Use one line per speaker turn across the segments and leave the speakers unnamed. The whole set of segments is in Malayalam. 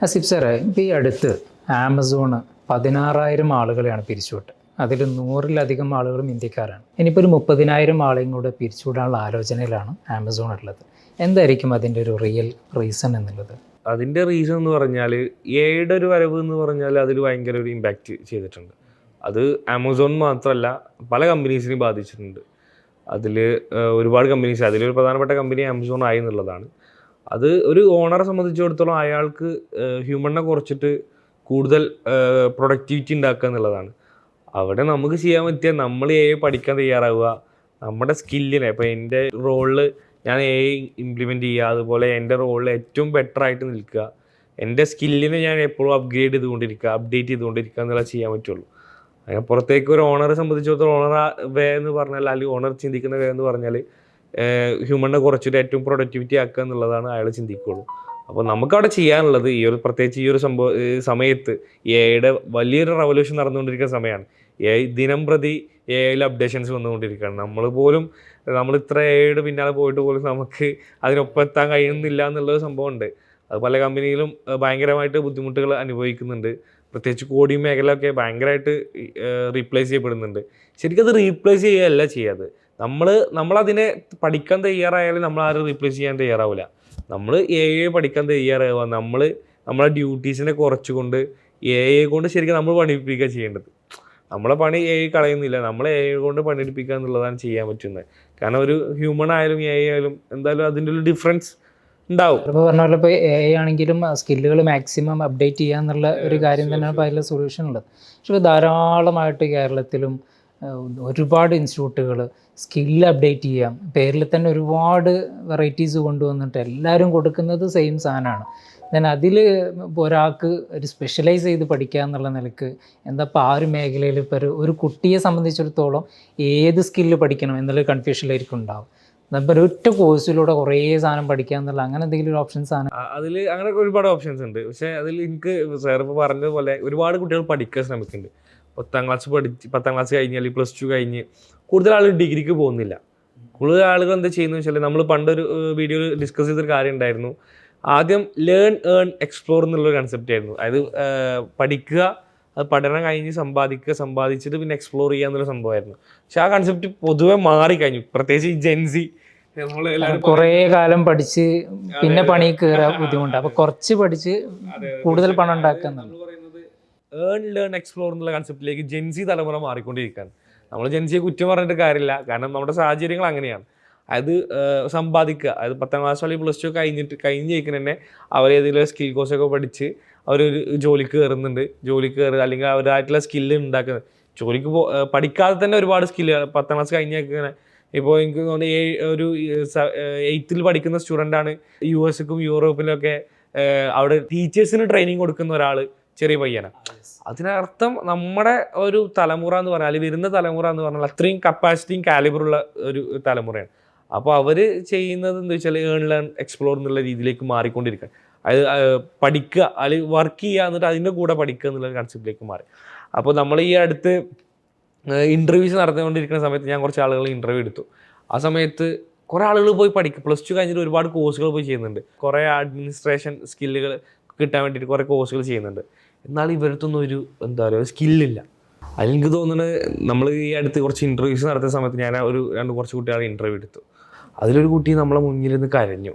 അസിഫ് സാറേ, ഇപ്പോൾ ഈ അടുത്ത് ആമസോൺ 16,000 ആളുകളെയാണ് പിരിച്ചുവിട്ടത്. അതിൽ 100-ലധികം ആളുകളും ഇന്ത്യക്കാരാണ്. ഇനിയിപ്പോൾ ഒരു 30,000 ആളെയും കൂടെ പിരിച്ചുവിടാനുള്ള ആലോചനയിലാണ് ആമസോൺ ഉള്ളത്. എന്തായിരിക്കും അതിൻ്റെ ഒരു റിയൽ റീസൺ എന്നുള്ളത്?
അതിൻ്റെ റീസൺ എന്ന് പറഞ്ഞാൽ എയുടെ ഒരു വരവ് എന്ന് പറഞ്ഞാൽ അതിൽ ഭയങ്കര ഒരു ഇമ്പാക്റ്റ് ചെയ്തിട്ടുണ്ട്. അത് ആമസോൺ മാത്രമല്ല, പല കമ്പനീസിനെയും ബാധിച്ചിട്ടുണ്ട്. അതിൽ ഒരുപാട് കമ്പനീസ്, അതിലൊരു പ്രധാനപ്പെട്ട കമ്പനി ആമസോൺ ആയി എന്നുള്ളതാണ്. അത് ഒരു ഓണറെ സംബന്ധിച്ചിടത്തോളം അയാൾക്ക് ഹ്യൂമണിനെ കുറച്ചിട്ട് കൂടുതൽ പ്രൊഡക്ടിവിറ്റി ഉണ്ടാക്കുക എന്നുള്ളതാണ്. അവിടെ നമുക്ക് ചെയ്യാൻ പറ്റിയ നമ്മൾ പഠിക്കാൻ തയ്യാറാവുക, നമ്മുടെ സ്കില്ലിനെ, ഇപ്പോൾ എൻ്റെ റോളിൽ ഞാൻ ഇംപ്ലിമെൻ്റ് ചെയ്യുക, അതുപോലെ എൻ്റെ റോളിൽ ഏറ്റവും ബെറ്റർ ആയിട്ട് നിൽക്കുക, എൻ്റെ സ്കില്ലിനെ ഞാൻ എപ്പോഴും അപ്ഗ്രേഡ് ചെയ്തുകൊണ്ടിരിക്കുക, അപ്ഡേറ്റ് ചെയ്തുകൊണ്ടിരിക്കുക എന്നുള്ളത് ചെയ്യാൻ പറ്റുള്ളൂ. അങ്ങനെ പുറത്തേക്ക് ഒരു ഓണറെ സംബന്ധിച്ചിടത്തോളം ഓണർ വേ എന്ന് പറഞ്ഞാൽ, അല്ലെങ്കിൽ ഓണർ ചിന്തിക്കുന്ന വേ എന്ന് പറഞ്ഞാൽ ഹ്യൂമണിനെ കുറച്ചിട്ട് ഏറ്റവും പ്രൊഡക്ടിവിറ്റി ആക്കുക എന്നുള്ളതാണ് അയാൾ ചിന്തിക്കുള്ളൂ. അപ്പോൾ നമുക്കവിടെ ചെയ്യാനുള്ളത് പ്രത്യേകിച്ച് ഈ ഒരു സമയത്ത് എയുടെ വലിയൊരു റവല്യൂഷൻ നടന്നുകൊണ്ടിരിക്കുന്ന സമയമാണ്. ദിനം പ്രതി എയിൽ അപ്ഡേഷൻസ് വന്നുകൊണ്ടിരിക്കുകയാണ്. നമ്മൾ ഇത്ര എയുടെ പിന്നാലെ പോയിട്ട് പോലും നമുക്ക് അതിനൊപ്പം എത്താൻ കഴിയുന്നില്ല എന്നുള്ളൊരു സംഭവമുണ്ട്. അത് പല കമ്പനിയിലും ഭയങ്കരമായിട്ട് ബുദ്ധിമുട്ടുകൾ അനുഭവിക്കുന്നുണ്ട്. പ്രത്യേകിച്ച് കോഡിംഗ് മേഖലയൊക്കെ ഭയങ്കരമായിട്ട് റീപ്ലേസ് ചെയ്യപ്പെടുന്നുണ്ട്. ശരിക്കും അത് റീപ്ലേസ് ചെയ്യുകയല്ല ചെയ്യാതെ, നമ്മളതിനെ പഠിക്കാൻ തയ്യാറായാലും നമ്മൾ ആരും റീപ്ലേസ് ചെയ്യാൻ തയ്യാറാവില്ല. നമ്മൾ പഠിക്കാൻ തയ്യാറാവുക, നമ്മളെ ഡ്യൂട്ടീസിനെ കുറച്ചുകൊണ്ട് കൊണ്ട് ശരിക്കും നമ്മൾ പണിയെടുപ്പിക്കുക ചെയ്യേണ്ടത്. നമ്മളെ പണി കളയുന്നില്ല, നമ്മളെ കൊണ്ട് പണിയെടുപ്പിക്കുക എന്നുള്ളതാണ് ചെയ്യാൻ പറ്റുന്നത്. കാരണം ഒരു ഹ്യൂമൺ ആയാലും ആയാലും എന്തായാലും അതിൻ്റെ ഒരു ഡിഫറൻസ് ഉണ്ടാവും.
ഇപ്പോൾ പറഞ്ഞ പോലെ ഇപ്പോൾ ആണെങ്കിലും സ്കില്ലുകൾ മാക്സിമം അപ്ഡേറ്റ് ചെയ്യുക എന്നുള്ള ഒരു കാര്യം തന്നെയാണ് ഇപ്പോൾ അതിലെ സൊല്യൂഷൻ ഉള്ളത്. പക്ഷേ ഇപ്പോൾ ധാരാളമായിട്ട് കേരളത്തിലും ഒരുപാട് ഇൻസ്റ്റിറ്റ്യൂട്ടുകൾ സ്കില്ല് അപ്ഡേറ്റ് ചെയ്യാം പേരിൽ തന്നെ ഒരുപാട് വെറൈറ്റീസ് കൊണ്ടുവന്നിട്ട് എല്ലാവരും കൊടുക്കുന്നത് സെയിം സാധനമാണ്. ദെൻ അതിൽ ഒരാൾക്ക് ഒരു സ്പെഷ്യലൈസ് ചെയ്ത് പഠിക്കുക എന്നുള്ള നിലക്ക് എന്താ ഇപ്പോൾ ആ ഒരു മേഖലയിൽ ഇപ്പോൾ ഒരു കുട്ടിയെ സംബന്ധിച്ചിടത്തോളം ഏത് സ്കില്ല് പഠിക്കണം എന്നുള്ള കൺഫ്യൂഷനിലായിരിക്കും ഉണ്ടാവും. അപ്പോൾ ഒരൊറ്റ കോഴ്സിലൂടെ കുറേ സാധനം പഠിക്കുക എന്നുള്ള അങ്ങനെ എന്തെങ്കിലും ഒരു ഓപ്ഷൻസ് ആണ്
അതിൽ. അങ്ങനെ ഒരുപാട് ഓപ്ഷൻസ് ഉണ്ട്. പക്ഷേ അതിൽ എനിക്ക് സാർ ഇപ്പോൾ പറഞ്ഞതുപോലെ ഒരുപാട് കുട്ടികൾ പഠിക്കാൻ ശ്രമിക്കുന്നുണ്ട്. 10ാം ക്ലാസ് കഴിഞ്ഞ് അല്ലെങ്കിൽ +2 കഴിഞ്ഞ് കൂടുതൽ ആളുകൾ ഡിഗ്രിക്ക് പോകുന്നില്ല. കൂടുതൽ ആളുകൾ എന്താ ചെയ്യുന്നത് വെച്ചാൽ, നമ്മൾ പണ്ടൊരു വീഡിയോയിൽ ഡിസ്കസ് ചെയ്തൊരു കാര്യം ഉണ്ടായിരുന്നു. ആദ്യം ലേൺ ഏൺ എക്സ്പ്ലോർ എന്നുള്ളൊരു കൺസെപ്റ്റ് ആയിരുന്നു. അതായത് പഠിക്കുക, അത് പഠനം കഴിഞ്ഞ് സമ്പാദിച്ചിട്ട് പിന്നെ എക്സ്പ്ലോർ ചെയ്യുക എന്നുള്ള സംഭവമായിരുന്നു. പക്ഷെ ആ കൺസെപ്റ്റ് പൊതുവെ മാറിക്കഴിഞ്ഞു. പ്രത്യേകിച്ച് ഈ ജെൻസി
കുറേ കാലം പഠിച്ച് പിന്നെ പണി കയറാൻ ബുദ്ധിമുട്ടാണ്. അപ്പോൾ കുറച്ച് പഠിച്ച് കൂടുതൽ പണം ഉണ്ടാക്കുക എന്നുള്ളത്
ഏൺ ലേൺ എക്സ്പ്ലോർ എന്നുള്ള കൺസെപ്റ്റിലേക്ക് ജെൻസി തലമുറ മാറിക്കൊണ്ടിരിക്കുകയാണ്. നമ്മൾ ജെൻസിയെ കുറ്റം പറഞ്ഞിട്ട് കാര്യമില്ല, കാരണം നമ്മുടെ സാഹചര്യങ്ങൾ അങ്ങനെയാണ്. അത് സമ്പാദിക്കുക, അതായത് 10ാം ക്ലാസ് അല്ലെങ്കിൽ +2 കഴിഞ്ഞ് ജയിക്കുന്ന തന്നെ അവരേതെങ്കിലും സ്കിൽ കോഴ്സൊക്കെ പഠിച്ച് അവരൊരു ജോലിക്ക് കയറുന്നുണ്ട്. ജോലിക്ക് കയറുക അല്ലെങ്കിൽ അവരായിട്ടുള്ള സ്കില്ല് ഉണ്ടാക്കുന്നത്. ജോലിക്ക് പഠിക്കാതെ തന്നെ ഒരുപാട് സ്കില്ല് 10ാം ക്ലാസ് കഴിഞ്ഞേക്കുന്ന. ഇപ്പോൾ എനിക്ക് തോന്നുന്നു ഒരു 8th പഠിക്കുന്ന സ്റ്റുഡൻ്റാണ് US-ക്കും യൂറോപ്പിലൊക്കെ അവിടെ ടീച്ചേഴ്സിന് ട്രെയിനിങ് കൊടുക്കുന്ന ഒരാൾ ചെറിയ പയ്യനാണ്. അതിനർത്ഥം നമ്മുടെ ഒരു തലമുറ എന്ന് പറഞ്ഞാൽ, വരുന്ന തലമുറ എന്ന് പറഞ്ഞാൽ അത്രയും കപ്പാസിറ്റിയും കാലിബറുള്ള ഒരു തലമുറയാണ്. അപ്പോൾ അവർ ചെയ്യുന്നത് എന്താ വെച്ചാൽ ഏൺ ലേൺ എക്സ്പ്ലോർ എന്നുള്ള രീതിയിലേക്ക് മാറിക്കൊണ്ടിരിക്കുക. അത് പഠിക്കുക അല്ലെങ്കിൽ വർക്ക് ചെയ്യുക, എന്നിട്ട് അതിൻ്റെ കൂടെ പഠിക്കുക എന്നുള്ള കൺസെപ്റ്റിലേക്ക് മാറി. അപ്പോൾ നമ്മൾ ഈ അടുത്ത് ഇൻ്റർവ്യൂസ് നടന്നുകൊണ്ടിരിക്കുന്ന സമയത്ത് ഞാൻ കുറച്ച് ആളുകൾ ഇൻ്റർവ്യൂ എടുത്തു. ആ സമയത്ത് കുറേ ആളുകൾ പോയി പഠിക്കും. +2 കഴിഞ്ഞിട്ട് ഒരുപാട് കോഴ്സുകൾ പോയി ചെയ്യുന്നുണ്ട്. കുറേ അഡ്മിനിസ്ട്രേഷൻ സ്കില്ലുകൾ കിട്ടാൻ വേണ്ടിയിട്ട് കുറേ കോഴ്സുകൾ ചെയ്യുന്നുണ്ട്. എന്നാൽ ഇവരത്തൊന്നും ഒരു എന്താ പറയുക സ്കില്ലില്ല. അതിലെനിക്ക് തോന്നുന്നത്, നമ്മൾ ഈ അടുത്ത് കുറച്ച് ഇൻ്റർവ്യൂസ് നടത്തിയ സമയത്ത് ഞാൻ കുറച്ച് കുട്ടികളെ ഇൻ്റർവ്യൂ എടുത്തു. അതിലൊരു കുട്ടി നമ്മളെ മുന്നിൽ നിന്ന് കരഞ്ഞു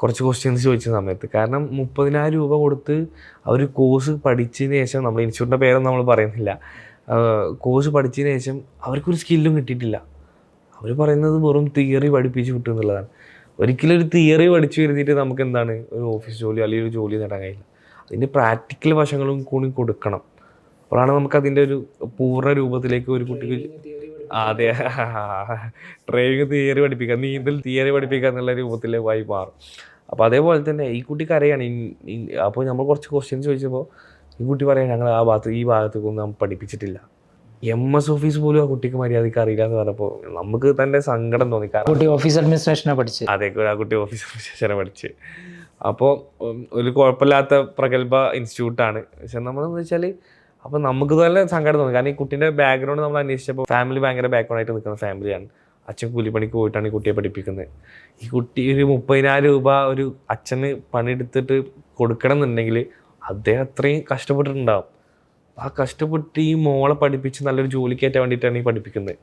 കുറച്ച് ക്വസ്റ്റ്യൻസ് ചോദിച്ച സമയത്ത്. കാരണം 30,000 രൂപ കൊടുത്ത് അവർ കോഴ്സ് പഠിച്ചതിന് ശേഷം, നമ്മൾ ഇൻസ്റ്റിറ്റ്യൂട്ടിൻ്റെ പേരൊന്നും നമ്മൾ പറയുന്നില്ല, കോഴ്സ് പഠിച്ചതിന് ശേഷം അവർക്കൊരു സ്കില്ലും കിട്ടിയിട്ടില്ല. അവർ പറയുന്നത് വെറും തിയറി പഠിപ്പിച്ച് വിട്ടു എന്നുള്ളതാണ്. ഒരിക്കലും ഒരു തിയറി പഠിച്ചു വരുത്തിയിട്ട് നമുക്ക് എന്താണ് ഒരു ഓഫീസ് ജോലി അല്ലെങ്കിൽ ഒരു ജോലി നേടാൻ കഴിയില്ല. അതിൻ്റെ പ്രാക്ടിക്കൽ വശങ്ങളും കൂടി കൊടുക്കണം. അപ്പോഴാണ് നമുക്കതിൻ്റെ ഒരു പൂർണ്ണ രൂപത്തിലേക്ക് ഒരു കുട്ടിക്ക് അതെ ഡ്രൈവിംഗ് തിയറി പഠിപ്പിക്കുക, നീന്തൽ തിയറി പഠിപ്പിക്കുക എന്നുള്ള രൂപത്തിലേക്ക് മാറും. അപ്പോൾ അതേപോലെ തന്നെ ഈ കുട്ടിക്ക് അറിയാണ്. അപ്പോൾ നമ്മൾ കുറച്ച് ക്വസ്റ്റ്യൻസ് ചോദിച്ചപ്പോൾ ഈ കുട്ടി പറയാം, ഞങ്ങൾ ഈ ഭാഗത്തേക്കൊന്നും നമ്മൾ പഠിപ്പിച്ചിട്ടില്ല. MS ഓഫീസ് പോലും ആ കുട്ടിക്ക് മര്യാദയ്ക്ക് അറിയില്ല എന്ന് പറഞ്ഞപ്പോൾ നമുക്ക് തന്നെ സങ്കടം തോന്നി.
കാരണം ഓഫീസ് അഡ്മിനിസ്ട്രേഷനെ പഠിച്ച്
ആ കുട്ടി ഓഫീസ് അഡ്മിനിസ്ട്രേഷനെ പഠിച്ച്. അപ്പോൾ ഒരു കുഴപ്പമില്ലാത്ത പ്രഗത്ഭ ഇൻസ്റ്റിറ്റ്യൂട്ടാണ്. പക്ഷെ നമ്മളെന്ന് വെച്ചാൽ അപ്പോൾ നമുക്ക് തന്നെ സങ്കടം തോന്നി. കാരണം ഈ കുട്ടീൻ്റെ ബാക്ക്ഗ്രൗണ്ട് നമ്മൾ അന്വേഷിച്ചപ്പോൾ ഫാമിലി ഭയങ്കര ബാക്ക്ഗ്രൗണ്ട് ആയിട്ട് നിൽക്കുന്ന ഫാമിലിയാണ്. അച്ഛൻ കൂലിപ്പണിക്ക് പോയിട്ടാണ് ഈ കുട്ടിയെ പഠിപ്പിക്കുന്നത്. ഈ കുട്ടി ഒരു 30,000 രൂപ ഒരു അച്ഛന് പണിയെടുത്തിട്ട് കൊടുക്കണം എന്നുണ്ടെങ്കിൽ അദ്ദേഹം അത്രയും കഷ്ടപ്പെട്ടിട്ടുണ്ടാവും. ആ കഷ്ടപ്പെട്ട് ഈ മോളെ പഠിപ്പിച്ച് നല്ലൊരു ജോലിക്ക് കയറ്റാൻ വേണ്ടിയിട്ടാണ് ഈ പഠിപ്പിക്കുന്നത്.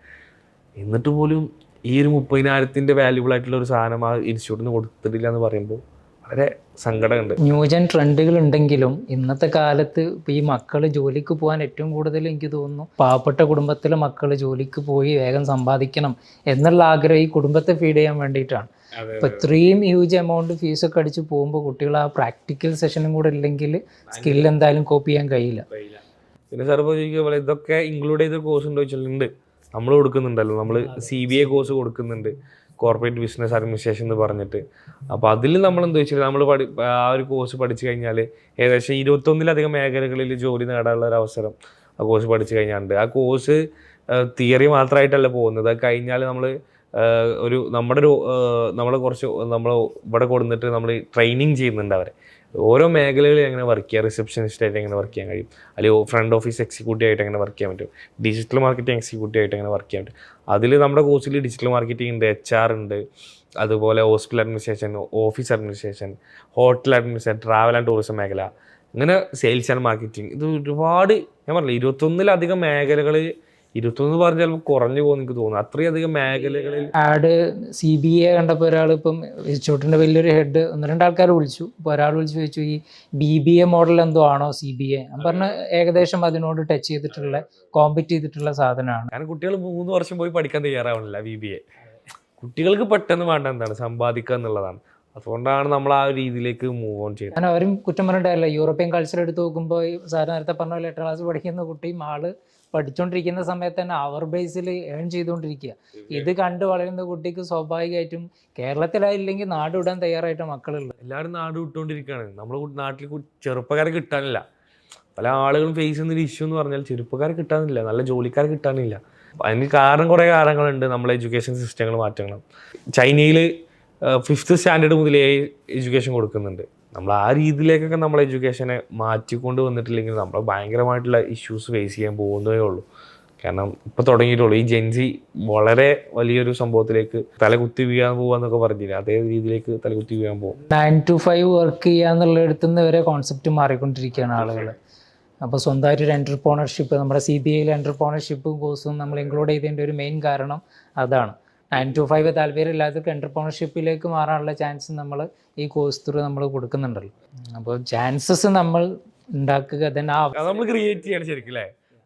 എന്നിട്ട് പോലും ഈ ഒരു 30,000 വാല്യൂബിൾ ആയിട്ടുള്ള ഒരു സാധനം ആ ഇൻസ്റ്റിറ്റ്യൂട്ടിന് കൊടുത്തിട്ടില്ല എന്ന് പറയുമ്പോൾ വളരെ സങ്കടമുണ്ട്.
ന്യൂജൻ ട്രെൻഡുകൾ ഉണ്ടെങ്കിലും ഇന്നത്തെ കാലത്ത് ഈ മക്കൾ ജോലിക്ക് പോകാൻ ഏറ്റവും കൂടുതൽ എനിക്ക് തോന്നുന്നു പാവപ്പെട്ട കുടുംബത്തിലെ മക്കൾ ജോലിക്ക് പോയി വേഗം സമ്പാദിക്കണം എന്നുള്ള ആഗ്രഹം ഈ കുടുംബത്തെ ഫീഡ് ചെയ്യാൻ വേണ്ടിയിട്ടാണ്. അപ്പോൾ ഇത്രയും ഹ്യൂജ് എമൗണ്ട് ഫീസൊക്കെ അടിച്ച് പോകുമ്പോൾ കുട്ടികൾ ആ പ്രാക്ടിക്കൽ സെഷനും കൂടെ ഇല്ലെങ്കിൽ സ്കിൽ എന്തായാലും കോപ്പി ചെയ്യാൻ കഴിയില്ല.
പിന്നെ സാർ ഇപ്പോൾ ചോദിക്കുക ഇതൊക്കെ ഇൻക്ലൂഡ് ചെയ്ത കോഴ്സ് ഉണ്ടോ ചോദിച്ചിട്ടുണ്ട്. നമ്മൾ കൊടുക്കുന്നുണ്ടല്ലോ, നമ്മൾ CBA കോഴ്സ് കൊടുക്കുന്നുണ്ട്, കോർപ്പറേറ്റ് ബിസിനസ് അഡ്മിനിസ്ട്രേഷൻ എന്ന് പറഞ്ഞിട്ട്. അപ്പോൾ അതിൽ നമ്മൾ എന്താ വെച്ചാൽ നമ്മൾ ആ ഒരു കോഴ്സ് പഠിച്ചു കഴിഞ്ഞാൽ ഏകദേശം 21 മേഖലകളിൽ ജോലി നേടാനുള്ള ഒരു അവസരം ആ കോഴ്സ് പഠിച്ചു കഴിഞ്ഞാൽ. ആ കോഴ്സ് തിയറി മാത്രമായിട്ടല്ല പോകുന്നത്. അത് കഴിഞ്ഞാൽ നമ്മൾ നമ്മളെ കുറച്ച് നമ്മൾ ഇവിടെ കൊടുത്തിട്ട് നമ്മൾ ട്രെയിനിങ് ചെയ്യുന്നുണ്ട് അവരെ. ഓരോ മേഖലകളിൽ എങ്ങനെ വർക്ക് ചെയ്യുക, റിസപ്ഷനിസ്റ്റായിട്ട് എങ്ങനെ വർക്ക് ചെയ്യാൻ കഴിയും, അല്ലെങ്കിൽ ഫ്രണ്ട് ഓഫീസ് എക്സിക്യൂട്ടീവ് ആയിട്ട് എങ്ങനെ വർക്ക് ചെയ്യാൻ പറ്റും, ഡിജിറ്റൽ മാർക്കറ്റിംഗ് എക്സിക്യൂട്ടീവ് ആയിട്ട് എങ്ങനെ വർക്ക് ചെയ്യാൻ പറ്റും. അതിൽ നമ്മുടെ കോഴ്സിൽ ഡിജിറ്റൽ മാർക്കറ്റിംഗ് ഉണ്ട്, HR ഉണ്ട്, അതുപോലെ hospital administration, office administration, hotel administration, travel and tourism മേഖല, അങ്ങനെ സെയിൽസ് ആൻഡ് മാർക്കറ്റിംഗ്. ഇത് ഒരുപാട് ഞാൻ പറഞ്ഞില്ല 21 മേഖലകൾ. 21 പറഞ്ഞാൽ ചിലപ്പോൾ കുറഞ്ഞു പോകുമെന്ന് എനിക്ക് തോന്നുന്നു. അത്രയധികം മേഖലകളിൽ
ആഡ് CBA കണ്ടപ്പോൾ ഒരാൾ ഇപ്പം ഇൻസ്റ്റിറ്റ്യൂട്ടിൻ്റെ വലിയൊരു ഹെഡ് 1-2 ആൾക്കാർ വിളിച്ചു. ഇപ്പോൾ ഒരാൾ വിളിച്ച് ചോദിച്ചു ഈ BBA മോഡൽ എന്തോ ആണോ CBA? ഞാൻ പറഞ്ഞ ഏകദേശം അതിനോട് ടച്ച് ചെയ്തിട്ടുള്ള കോമ്പറ്റ് ചെയ്തിട്ടുള്ള സാധനമാണ്.
കാരണം കുട്ടികൾ 3 വർഷം പോയി പഠിക്കാൻ തയ്യാറാവണില്ല BBA. കുട്ടികൾക്ക് പെട്ടെന്ന് വേണ്ട എന്താണ് സമ്പാദിക്കുക എന്നുള്ളതാണ്. അതുകൊണ്ടാണ് നമ്മൾ ആ ഒരു രീതിയിലേക്ക് മൂവ് ഓൺ ചെയ്യുന്നത്.
കാരണം അവരും കുറ്റം പറഞ്ഞിട്ടല്ല. യൂറോപ്യൻ കൾച്ചർ എടുത്ത് നോക്കുമ്പോൾ സാർ നേരത്തെ പറഞ്ഞ പോലെ 8ാം ക്ലാസ് പഠിക്കുന്ന കുട്ടിയും ആള് പഠിച്ചുകൊണ്ടിരിക്കുന്ന സമയത്ത് തന്നെ അവർ ബേസിൽ ഏൺ ചെയ്തുകൊണ്ടിരിക്കുക. ഇത് കണ്ട് വളരുന്ന കുട്ടിക്ക് സ്വാഭാവികമായിട്ടും കേരളത്തിലായില്ലെങ്കിൽ നാട് വിടാൻ തയ്യാറായിട്ട് മക്കളുള്ളത്.
എല്ലാവരും നാട് വിട്ടുകൊണ്ടിരിക്കുകയാണ്. നമ്മുടെ നാട്ടിൽ ചെറുപ്പക്കാരെ കിട്ടാനില്ല. പല ആളുകളും ഫേസ് ചെയ്യുന്നൊരു ഇഷ്യൂ എന്ന് പറഞ്ഞാൽ ചെറുപ്പക്കാരെ കിട്ടാനില്ല, നല്ല ജോലിക്കാരെ കിട്ടാനില്ല. അതിന് കുറേ കാരണങ്ങളുണ്ട്. നമ്മളെ എഡ്യൂക്കേഷൻ സിസ്റ്റങ്ങൾ മാറ്റണം. ചൈനയിൽ 5th സ്റ്റാൻഡേർഡ് മുതലേ എഡ്യൂക്കേഷൻ കൊടുക്കുന്നുണ്ട്. നമ്മൾ ആ രീതിയിലേക്കൊക്കെ നമ്മൾ എഡ്യൂക്കേഷനെ മാറ്റിക്കൊണ്ട് വന്നിട്ടില്ലെങ്കിൽ നമ്മൾ ഭയങ്കരമായിട്ടുള്ള ഇഷ്യൂസ് ഫേസ് ചെയ്യാൻ പോകുന്നതേ ഉള്ളൂ. കാരണം ഇപ്പോൾ തുടങ്ങിയിട്ടുള്ളൂ. ഈ ജെൻസി വളരെ വലിയൊരു സംഭവത്തിലേക്ക് തലകുത്തി വീഴാൻ പോകാന്നൊക്കെ പറഞ്ഞില്ല, അതേ രീതിയിലേക്ക് തലകുത്തി വീഴാൻ പോകും.
9 to 5 വർക്ക് ചെയ്യാന്നുള്ളിടത്തുനിന്ന് വരെ കോൺസെപ്റ്റ് മാറിക്കൊണ്ടിരിക്കുകയാണ് ആളുകൾ. അപ്പോൾ സ്വന്തമായിട്ടൊരു എൻ്റർപ്രണർഷിപ്പ്, നമ്മുടെ CBAയിൽ എൻ്റർപ്രണർഷിപ്പും കോഴ്സും നമ്മൾ ഇൻക്ലൂഡ് ചെയ്തതിൻ്റെ ഒരു മെയിൻ കാരണം അതാണ്. 9 to 5 താല്പര്യമില്ലാത്തവർക്ക് എൻ്റർപ്രണർഷിപ്പിലേക്ക് മാറാനുള്ള ചാൻസ് നമ്മൾ ഈ കോഴ്സ് ത്രൂ നമ്മൾ കൊടുക്കുന്നുണ്ടല്ലോ. അപ്പോൾ ചാൻസസ് നമ്മൾ ഉണ്ടാക്കുക തന്നെ
നമ്മൾ ക്രിയേറ്റ് ചെയ്യണം ശരിക്കും അല്ലേ?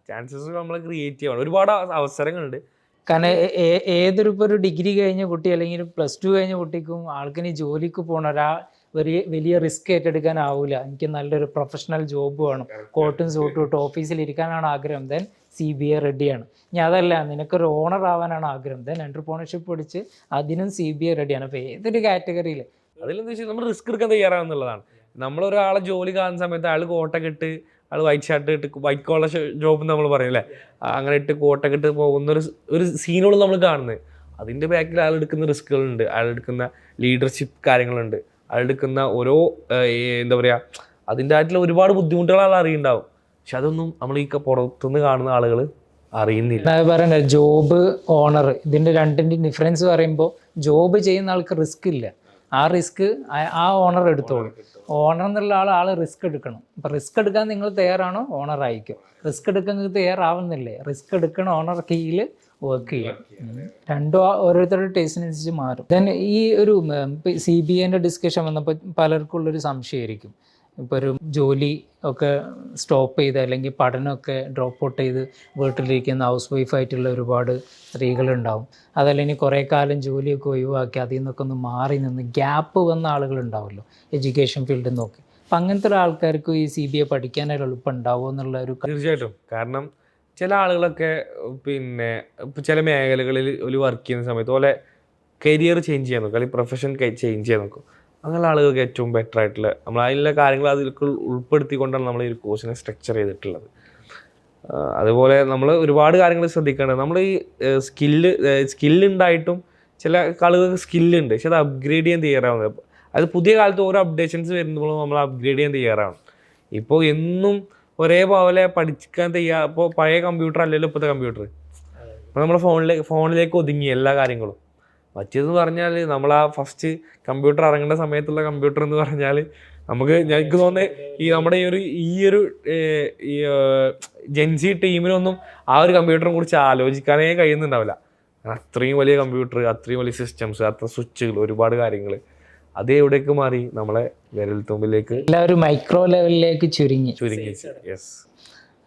ചാൻസസ് നമ്മൾ ക്രിയേറ്റ് ചെയ്യണം. ഒരുപാട് അവസരങ്ങളുണ്ട്.
കാരണം ഏതൊരു ഇപ്പോൾ ഒരു ഡിഗ്രി കഴിഞ്ഞ കുട്ടി അല്ലെങ്കിൽ +2 കഴിഞ്ഞ കുട്ടിക്കും ആൾക്കിനി ജോലിക്ക് പോകണം, വലിയ റിസ്ക് ഏറ്റെടുക്കാനാവില്ല. എനിക്ക് നല്ലൊരു പ്രൊഫഷണൽ ജോബ് വേണം, കോട്ടും സൂട്ടും ഇട്ട് ഓഫീസിൽ ഇരിക്കാനാണ് ആഗ്രഹം, ദെൻ CBA റെഡിയാണ്. ഇനി അതല്ല, നിനക്കൊരു ഓണർ ആവാനാണ് ആഗ്രഹം, ദെൻ എൻ്റർപ്രണർഷിപ്പ് പഠിച്ച് അതിനും CBA റെഡിയാണ്. അപ്പോൾ ഏതൊരു കാറ്റഗറിയിൽ
അതിലെന്താ വെച്ചാൽ നമ്മൾ റിസ്ക് എടുക്കാൻ തയ്യാറാവുന്നുള്ളതാണ്. നമ്മളൊരാളെ ജോലി കാണുന്ന സമയത്ത് അയാൾ കോട്ടൊക്കെ ഇട്ട്, ആൾ വൈറ്റ് ഷർട്ട് ഇട്ട്, വൈറ്റ് കോളർ ജോബ് നമ്മൾ പറയും അല്ലേ, അങ്ങനെ ഇട്ട് കോട്ടൊക്കെ ഇട്ട് പോകുന്ന ഒരു സീനുകൾ നമ്മൾ കാണുന്നത്. അതിൻ്റെ ബാക്കിൽ അയാൾ എടുക്കുന്ന റിസ്കുകളുണ്ട്, അയാൾ എടുക്കുന്ന ലീഡർഷിപ്പ് കാര്യങ്ങളുണ്ട്, അയാൾ എടുക്കുന്ന ഓരോ എന്താ പറയുക, അതിൻ്റെ ആയിട്ടുള്ള ഒരുപാട് ബുദ്ധിമുട്ടുകൾ ആൾ അറിയുന്നുണ്ടാവും. പക്ഷെ അതൊന്നും നമ്മൾ ഈ പുറത്തുനിന്ന് കാണുന്ന ആളുകൾ അറിയുന്നില്ല.
പറയുന്നത് ജോബ് ഓണർ, ഇതിൻ്റെ രണ്ടിൻ്റെ ഡിഫറൻസ് പറയുമ്പോൾ ജോബ് ചെയ്യുന്ന ആൾക്ക് റിസ്ക് ഇല്ല, ആ റിസ്ക് ആ ഓണർ എടുത്തോളും. ഓണർ എന്നുള്ള ആൾ റിസ്ക് എടുക്കണം. അപ്പം റിസ്ക് എടുക്കാൻ നിങ്ങൾ തയ്യാറാണോ, ഓണർ ആയിരിക്കും. റിസ്ക് എടുക്കാൻ നിങ്ങൾക്ക് തയ്യാറാവുന്നില്ലേ, റിസ്ക് എടുക്കണം, ഓണർ കീഴിൽ വർക്ക് ചെയ്യും. രണ്ടും ഓരോരുത്തരുടെ ടേസ്റ്റിനനുസരിച്ച് മാറും. ദെൻ ഈ ഒരു CBAൻ്റെ ഡിസ്കഷൻ വന്നപ്പോൾ പലർക്കും ഉള്ളൊരു സംശയമായിരിക്കും, ഇപ്പോൾ ഒരു ജോലി ഒക്കെ സ്റ്റോപ്പ് ചെയ്ത് അല്ലെങ്കിൽ പഠനമൊക്കെ ഡ്രോപ്പ് ഔട്ട് ചെയ്ത് വീട്ടിലിരിക്കുന്ന ഹൗസ് വൈഫായിട്ടുള്ള ഒരുപാട് സ്ത്രീകളുണ്ടാവും. അതല്ലെങ്കിൽ കുറേ കാലം ജോലിയൊക്കെ ഒഴിവാക്കി അതിൽ നിന്നൊക്കെ ഒന്ന് മാറി നിന്ന് ഗ്യാപ്പ് വന്ന ആളുകളുണ്ടാവുമല്ലോ എഡ്യൂക്കേഷൻ ഫീൽഡിൽ നോക്കി. അപ്പം അങ്ങനത്തെ ആൾക്കാർക്ക് ഈ CBA പഠിക്കാനായിട്ട് എളുപ്പം ഉണ്ടാവുമോ എന്നുള്ള ഒരു.
തീർച്ചയായിട്ടും. കാരണം ചില ആളുകളൊക്കെ പിന്നെ ചില മേഖലകളിൽ ഒരു വർക്ക് ചെയ്യുന്ന സമയത്ത് പോലെ കരിയർ ചേഞ്ച് ചെയ്യാൻ നോക്കും, അല്ലെങ്കിൽ പ്രൊഫഷൻ ചേഞ്ച് ചെയ്യാൻ നോക്കും. അങ്ങനെയുള്ള ആളുകൾക്ക് ഏറ്റവും ബെറ്റർ ആയിട്ടുള്ള നമ്മൾ അതിലുള്ള കാര്യങ്ങൾ അതിലേക്ക് ഉൾപ്പെടുത്തിക്കൊണ്ടാണ് നമ്മൾ ഈ കോഴ്സിനെ സ്ട്രക്ചർ ചെയ്തിട്ടുള്ളത്. അതുപോലെ നമ്മൾ ഒരുപാട് കാര്യങ്ങൾ ശ്രദ്ധിക്കേണ്ടത്, നമ്മൾ ഈ സ്കില്ലുണ്ടായിട്ടും ചില ആളുകൾക്ക് സ്കില്ലുണ്ട്, പക്ഷെ അത് അപ്ഗ്രേഡ് ചെയ്യാൻ തയ്യാറാവുന്നത്. അത് പുതിയ കാലത്ത് ഓരോ അപ്ഡേഷൻസ് വരുമ്പോഴും നമ്മൾ അപ്ഗ്രേഡ് ചെയ്യാൻ തയ്യാറാവണം. ഇപ്പോൾ എന്നും ഒരേപോലെ പഠിക്കാൻ ഇപ്പോൾ പഴയ കമ്പ്യൂട്ടർ അല്ലല്ലോ ഇപ്പോഴത്തെ കമ്പ്യൂട്ടർ. ഇപ്പോൾ നമ്മൾ ഫോണിലേക്ക് ഒതുങ്ങി എല്ലാ കാര്യങ്ങളും. മറ്റേതെന്ന് പറഞ്ഞാൽ നമ്മൾ ആ ഫസ്റ്റ് കമ്പ്യൂട്ടർ ഇറങ്ങേണ്ട സമയത്തുള്ള കമ്പ്യൂട്ടർ എന്ന് പറഞ്ഞാൽ നമുക്ക് എനിക്ക് തോന്നുന്നത് ഈ നമ്മുടെ ഈ ഒരു ജെൻസി ടീമിനൊന്നും ആ ഒരു കമ്പ്യൂട്ടറിനെ കുറിച്ച് ആലോചിക്കാനേ കഴിയുന്നുണ്ടാവില്ല. അത്രയും വലിയ കമ്പ്യൂട്ടർ, അത്രയും വലിയ സിസ്റ്റംസ്, അത്ര സ്വിച്ചുകൾ, ഒരുപാട് കാര്യങ്ങൾ, അത് എവിടേക്ക് മാറി? നമ്മളെ വിരൽത്തുമ്പിലേക്ക്
എല്ലാവരും മൈക്രോ ലെവലിലേക്ക് ചുരുങ്ങി.
യെസ്.